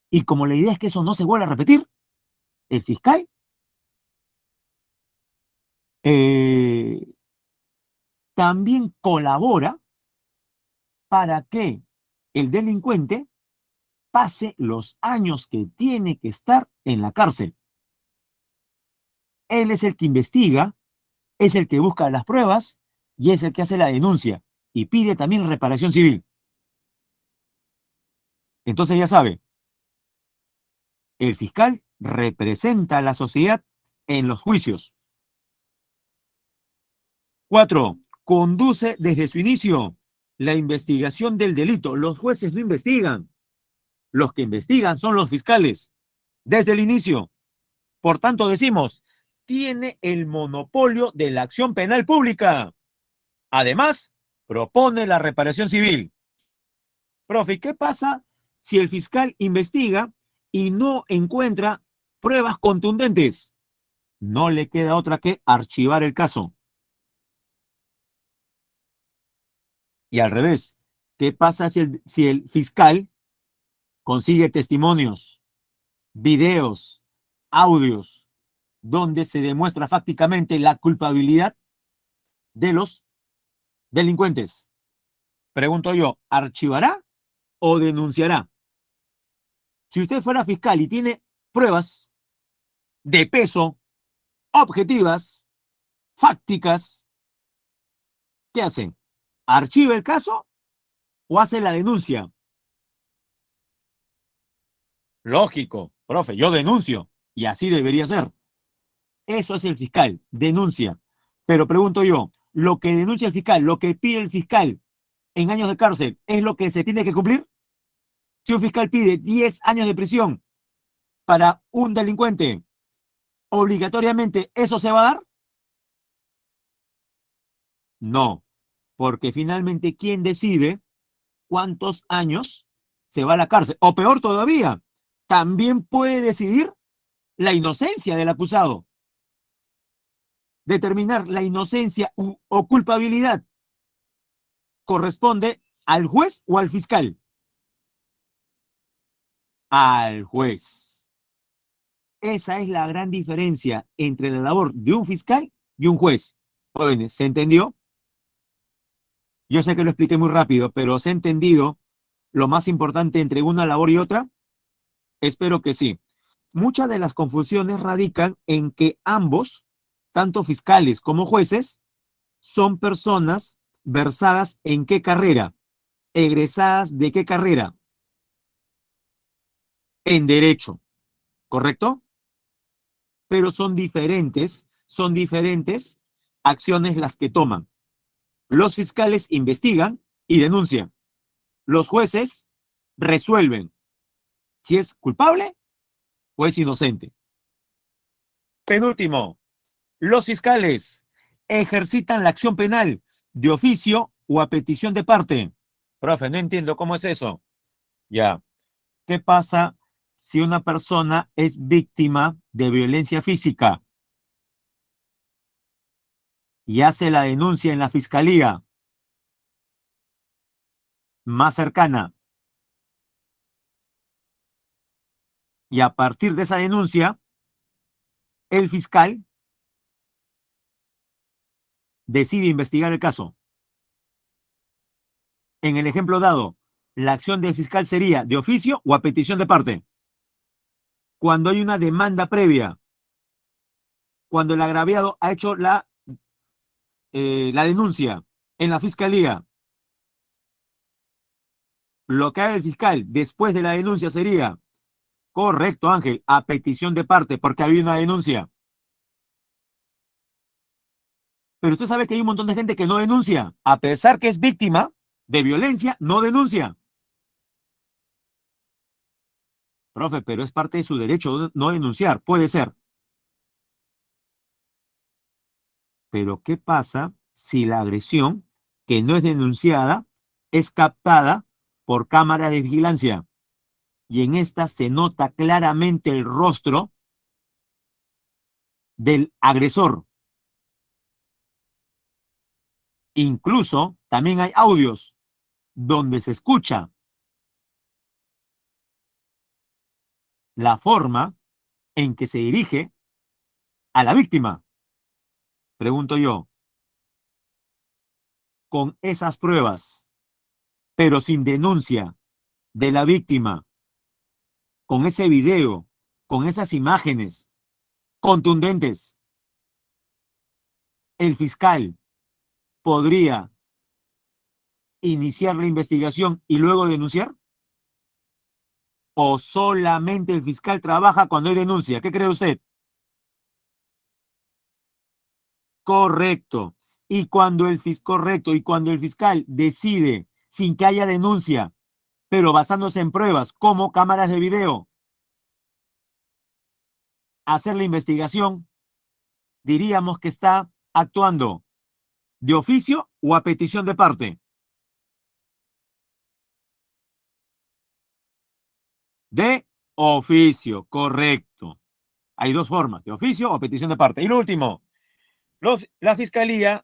A: Y como la idea es que eso no se vuelva a repetir, el fiscal eh, también colabora para que el delincuente pase los años que tiene que estar en la cárcel. Él es el que investiga, es el que busca las pruebas y es el que hace la denuncia y pide también reparación civil. Entonces ya sabe, el fiscal representa a la sociedad en los juicios. 4. Conduce desde su inicio la investigación del delito. Los jueces no investigan. Los que investigan son los fiscales desde el inicio. Por tanto, decimos, tiene el monopolio de la acción penal pública. Además, propone la reparación civil. Profe, ¿qué pasa si el fiscal investiga y no encuentra pruebas contundentes? No le queda otra que archivar el caso. Y al revés, ¿qué pasa si el fiscal consigue testimonios, videos, audios, donde se demuestra fácticamente la culpabilidad de los delincuentes? Pregunto yo, ¿archivará o denunciará? Si usted fuera fiscal y tiene pruebas de peso, objetivas, fácticas, ¿qué hace? ¿Archiva el caso o hace la denuncia? Lógico, profe, yo denuncio y así debería ser. Eso es el fiscal, denuncia. Pero pregunto yo, ¿lo que denuncia el fiscal, lo que pide el fiscal en años de cárcel, es lo que se tiene que cumplir? Si un fiscal pide 10 años de prisión para un delincuente, ¿obligatoriamente eso se va a dar? No, porque finalmente, ¿quién decide cuántos años se va a la cárcel? O peor todavía, también puede decidir la inocencia del acusado, determinar la inocencia o culpabilidad. ¿Corresponde al juez o al fiscal? Al juez. Esa es la gran diferencia entre la labor de un fiscal y un juez. Jóvenes, ¿se entendió? Yo sé que lo expliqué muy rápido, pero ¿se ha entendido lo más importante entre una labor y otra? Espero que sí. Muchas de las confusiones radican en que ambos, tanto fiscales como jueces, son personas versadas en qué carrera, egresadas de qué carrera, en derecho, ¿correcto? Pero son diferentes acciones las que toman. Los fiscales investigan y denuncian. Los jueces resuelven si es culpable o es inocente. Penúltimo, los fiscales ejercitan la acción penal de oficio o a petición de parte. Profe, no entiendo cómo es eso. Ya. ¿Qué pasa si una persona es víctima de violencia física y hace la denuncia en la fiscalía más cercana y a partir de esa denuncia, el fiscal decide investigar el caso. En el ejemplo dado, la acción del fiscal sería de oficio o a petición de parte. Cuando hay una demanda previa, cuando el agraviado ha hecho la denuncia en la fiscalía, lo que haga el fiscal después de la denuncia sería, correcto, Ángel, a petición de parte, porque había una denuncia. Pero usted sabe que hay un montón de gente que no denuncia, a pesar que es víctima de violencia, no denuncia. Profe, pero es parte de su derecho no denunciar, puede ser. Pero ¿qué pasa si la agresión, que no es denunciada, es captada por cámara de vigilancia? Y en esta se nota claramente el rostro del agresor. Incluso también hay audios donde se escucha la forma en que se dirige a la víctima. Pregunto yo, con esas pruebas, pero sin denuncia de la víctima, con ese video, con esas imágenes contundentes, el fiscal podría iniciar la investigación y luego denunciar? ¿O solamente el fiscal trabaja cuando hay denuncia? ¿Qué cree usted? Correcto. Y cuando el fiscal decide, sin que haya denuncia, pero basándose en pruebas como cámaras de video, hacer la investigación, diríamos que está actuando de oficio o a petición de parte. De oficio, correcto. Hay dos formas, de oficio o a petición de parte. Y lo último, la fiscalía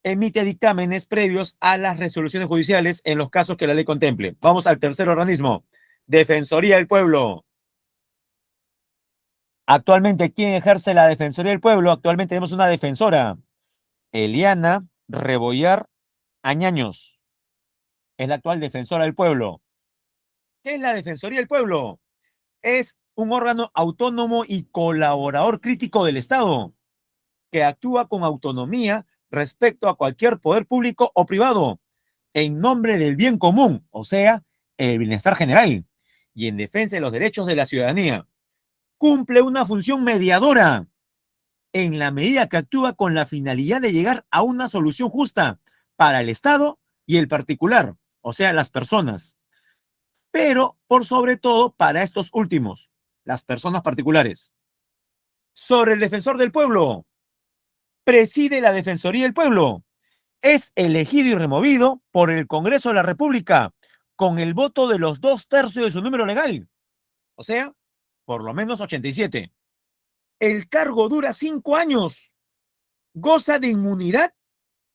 A: emite dictámenes previos a las resoluciones judiciales en los casos que la ley contemple. Vamos al tercer organismo, Defensoría del Pueblo. Actualmente, ¿quién ejerce la Defensoría del Pueblo? Actualmente tenemos una defensora, Eliana Rebollar Añaños. Es la actual defensora del pueblo. ¿Qué es la Defensoría del Pueblo? Es un órgano autónomo y colaborador crítico del Estado que actúa con autonomía respecto a cualquier poder público o privado en nombre del bien común, o sea, el bienestar general y en defensa de los derechos de la ciudadanía. Cumple una función mediadora en la medida que actúa con la finalidad de llegar a una solución justa para el Estado y el particular, o sea, las personas, pero por sobre todo para estos últimos, las personas particulares. Sobre el defensor del pueblo, preside la Defensoría del Pueblo. Es elegido y removido por el Congreso de la República con el voto de los 2/3 de su número legal, o sea, por lo menos 87. El cargo dura 5 años, goza de inmunidad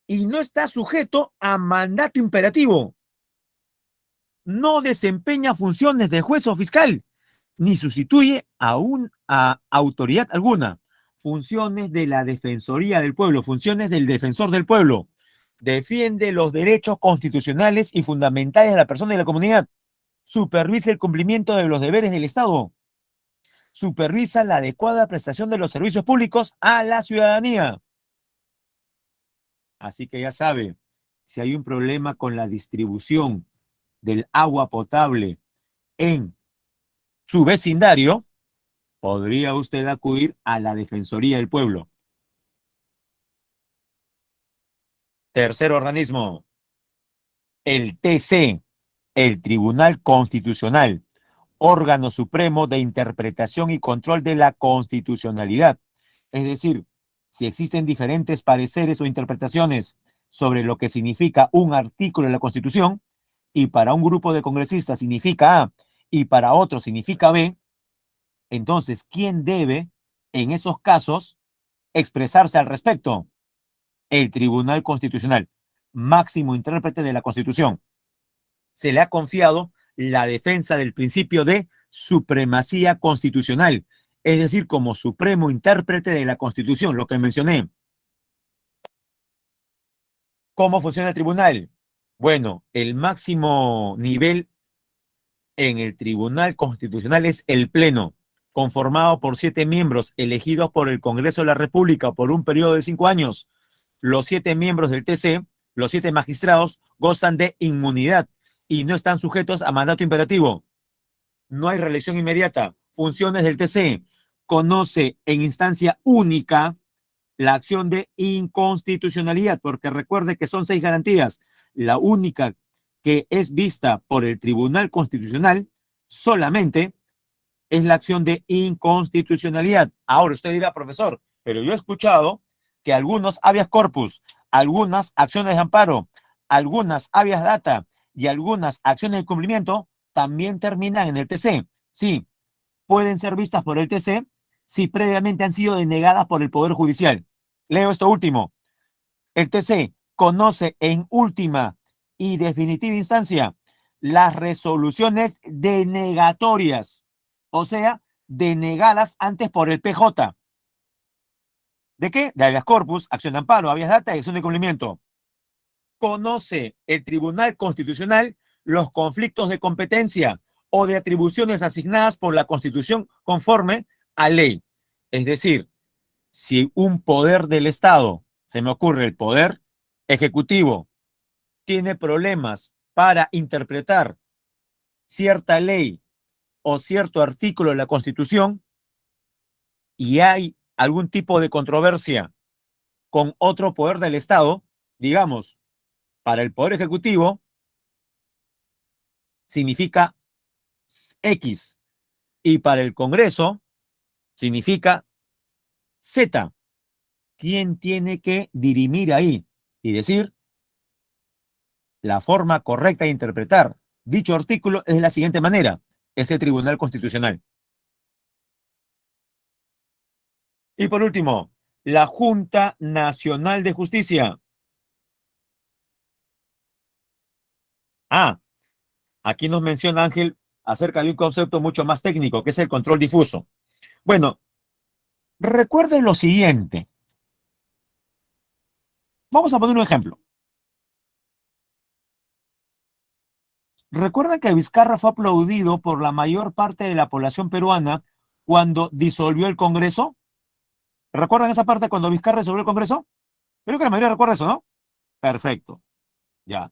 A: y no está sujeto a mandato imperativo. No desempeña funciones de juez o fiscal, ni sustituye a autoridad alguna. Funciones de la Defensoría del Pueblo, funciones del defensor del pueblo. Defiende los derechos constitucionales y fundamentales de la persona y la comunidad. Supervisa el cumplimiento de los deberes del Estado. Supervisa la adecuada prestación de los servicios públicos a la ciudadanía. Así que ya sabe, si hay un problema con la distribución del agua potable en su vecindario, podría usted acudir a la Defensoría del Pueblo. Tercer organismo, el TC, el Tribunal Constitucional, órgano supremo de interpretación y control de la constitucionalidad. Es decir, si existen diferentes pareceres o interpretaciones sobre lo que significa un artículo de la Constitución, y para un grupo de congresistas significa A y para otro significa B, Entonces, ¿quién debe en esos casos expresarse al respecto? El Tribunal Constitucional, máximo intérprete de la Constitución. Se le ha confiado la defensa del principio de supremacía constitucional, es decir, como supremo intérprete de la Constitución, lo que mencioné. ¿Cómo funciona el tribunal? Bueno, el máximo nivel en el Tribunal Constitucional es el Pleno, conformado por 7 miembros elegidos por el Congreso de la República por un periodo de 5 años. Los 7 miembros del TC, los 7 magistrados, gozan de inmunidad y no están sujetos a mandato imperativo. No hay reelección inmediata. Funciones del TC. Conoce en instancia única la acción de inconstitucionalidad, porque recuerde que son 6 garantías. La única que es vista por el Tribunal Constitucional solamente es la acción de inconstitucionalidad. Ahora usted dirá, profesor, pero yo he escuchado que algunos habeas corpus, algunas acciones de amparo, algunas habeas data y algunas acciones de cumplimiento también terminan en el TC. Sí, pueden ser vistas por el TC si previamente han sido denegadas por el Poder Judicial. Leo esto último. El TC conoce en última y definitiva instancia las resoluciones denegatorias, o sea, denegadas antes por el PJ. ¿De qué? De habeas corpus, acción de amparo, habeas data y acción de cumplimiento. Conoce el Tribunal Constitucional los conflictos de competencia o de atribuciones asignadas por la Constitución conforme a ley. Es decir, si un poder del Estado, se me ocurre el poder ejecutivo, tiene problemas para interpretar cierta ley o cierto artículo de la Constitución y hay algún tipo de controversia con otro poder del Estado, digamos, para el Poder Ejecutivo significa X y para el Congreso significa Z. ¿Quién tiene que dirimir ahí y decir la forma correcta de interpretar dicho artículo es de la siguiente manera? Es el Tribunal Constitucional. Y por último, la Junta Nacional de Justicia. Ah, aquí nos menciona Ángel acerca de un concepto mucho más técnico, que es el control difuso. Bueno, recuerden lo siguiente. Vamos a poner un ejemplo. ¿Recuerdan que Vizcarra fue aplaudido por la mayor parte de la población peruana cuando disolvió el Congreso? ¿Recuerdan esa parte cuando Vizcarra disolvió el Congreso? Creo que la mayoría recuerda eso, ¿no? Perfecto, ya.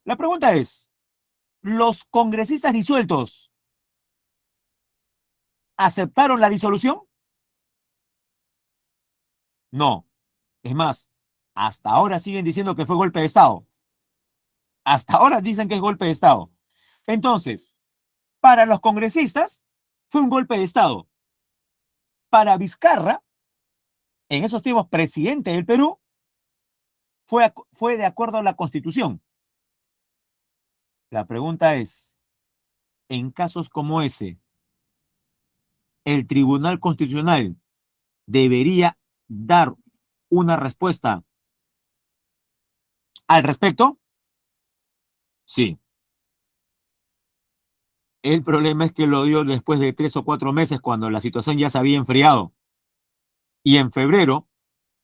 A: La pregunta es, ¿los congresistas disueltos aceptaron la disolución? No. Es más, hasta ahora siguen diciendo que fue golpe de Estado. Hasta ahora dicen que es golpe de Estado. Entonces, para los congresistas fue un golpe de Estado. Para Vizcarra, en esos tiempos presidente del Perú, fue de acuerdo a la Constitución. La pregunta es, en casos como ese, ¿el Tribunal Constitucional debería dar una respuesta al respecto? Sí. El problema es que lo dio después de 3 o 4 meses, cuando la situación ya se había enfriado. Y en febrero,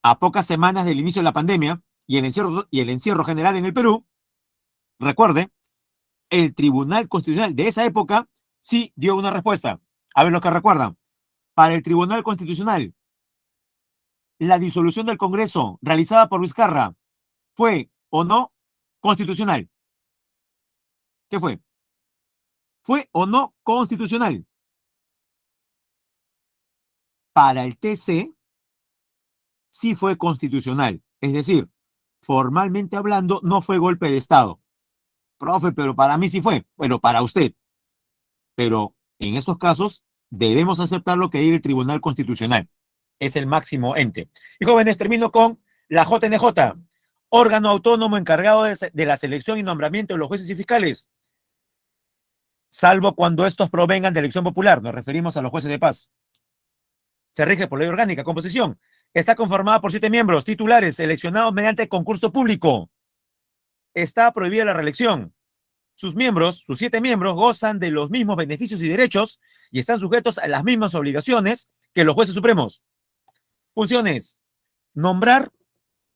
A: a pocas semanas del inicio de la pandemia y el encierro general en el Perú, recuerde, el Tribunal Constitucional de esa época sí dio una respuesta. A ver lo que recuerdan. Para el Tribunal Constitucional, la disolución del Congreso realizada por Vizcarra fue o no constitucional. ¿Qué fue? ¿Fue o no constitucional? Para el TC sí fue constitucional. Es decir, formalmente hablando, no fue golpe de Estado. Profe, pero para mí sí fue. Bueno, para usted. Pero en estos casos debemos aceptar lo que dice el Tribunal Constitucional. Es el máximo ente. Y jóvenes, termino con la JNJ, órgano autónomo encargado de la selección y nombramiento de los jueces y fiscales. salvo cuando estos provengan de elección popular. Nos referimos a los jueces de paz. Se rige por ley orgánica. Composición. Está conformada por 7 miembros titulares seleccionados mediante concurso público. Está prohibida la reelección. Sus miembros, sus 7 miembros, gozan de los mismos beneficios y derechos y están sujetos a las mismas obligaciones que los jueces supremos. Funciones: nombrar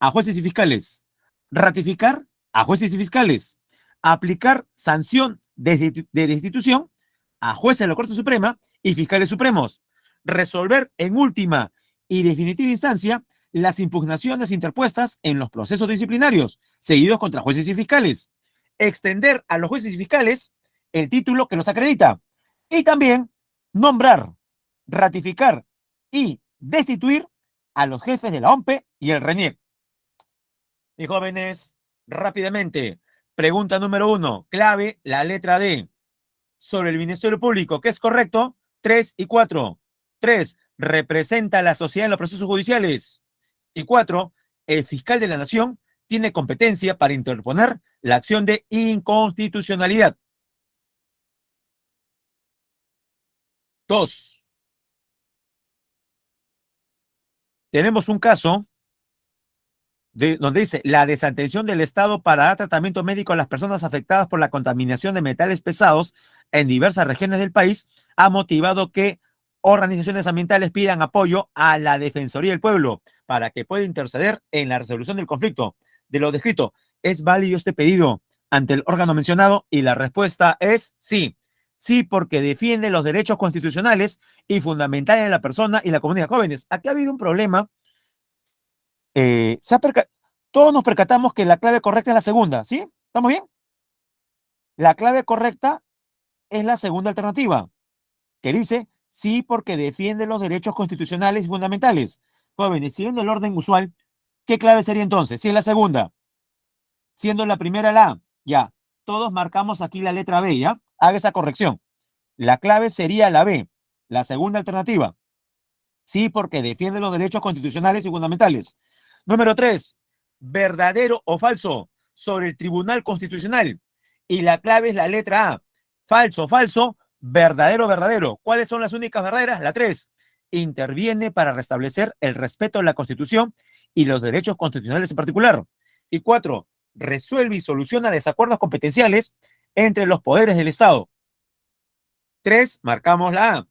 A: a jueces y fiscales, ratificar a jueces y fiscales, aplicar sanción de destitución a jueces de la Corte Suprema y fiscales supremos, resolver en última y definitiva instancia las impugnaciones interpuestas en los procesos disciplinarios seguidos contra jueces y fiscales, extender a los jueces y fiscales el título que los acredita y también nombrar, ratificar y destituir a los jefes de la OMPE y el RENIEC. Y jóvenes, rápidamente, pregunta número 1, clave la letra D. Sobre el Ministerio Público, ¿qué es correcto? 3 y 4. 3, representa a la sociedad en los procesos judiciales. Y 4, el fiscal de la Nación tiene competencia para interponer la acción de inconstitucionalidad. 2, tenemos un caso donde dice la desatención del Estado para dar tratamiento médico a las personas afectadas por la contaminación de metales pesados en diversas regiones del país ha motivado que organizaciones ambientales pidan apoyo a la Defensoría del Pueblo para que pueda interceder en la resolución del conflicto. De lo descrito, ¿es válido este pedido ante el órgano mencionado? Y la respuesta es sí. Sí, porque defiende los derechos constitucionales y fundamentales de la persona y la comunidad. Jóvenes, aquí ha habido un problema. eh, se ha perca- Todos nos percatamos que la clave correcta es la segunda, ¿sí? ¿Estamos bien? La clave correcta es la segunda alternativa, que dice sí porque defiende los derechos constitucionales y fundamentales. Jóvenes, siguiendo el orden usual, ¿qué clave sería entonces? Si es la segunda, siendo la primera la A, ya. Todos marcamos aquí la letra B, ¿ya? Haga esa corrección. La clave sería la B, la segunda alternativa. Sí, porque defiende los derechos constitucionales y fundamentales. Número 3, verdadero o falso sobre el Tribunal Constitucional. Y la clave es la letra A. Falso, falso, verdadero, verdadero. ¿Cuáles son las únicas verdaderas? La 3, interviene para restablecer el respeto a la Constitución y los derechos constitucionales en particular. Y 4, resuelve y soluciona desacuerdos competenciales entre los poderes del Estado. 3, marcamos la A.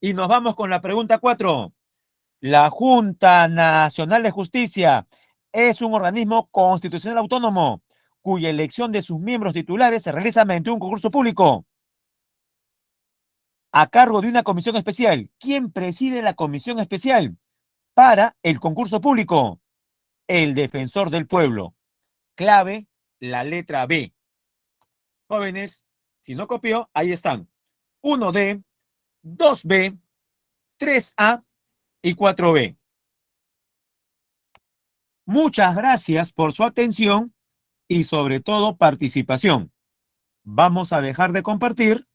A: Y nos vamos con la pregunta 4. La Junta Nacional de Justicia es un organismo constitucional autónomo cuya elección de sus miembros titulares se realiza mediante un concurso público a cargo de una comisión especial. ¿Quién preside la comisión especial para el concurso público? El defensor del pueblo. Clave, la letra B. Jóvenes, si no copió, ahí están. 1D, 2B, 3A y 4B. Muchas gracias por su atención y sobre todo participación. Vamos a dejar de compartir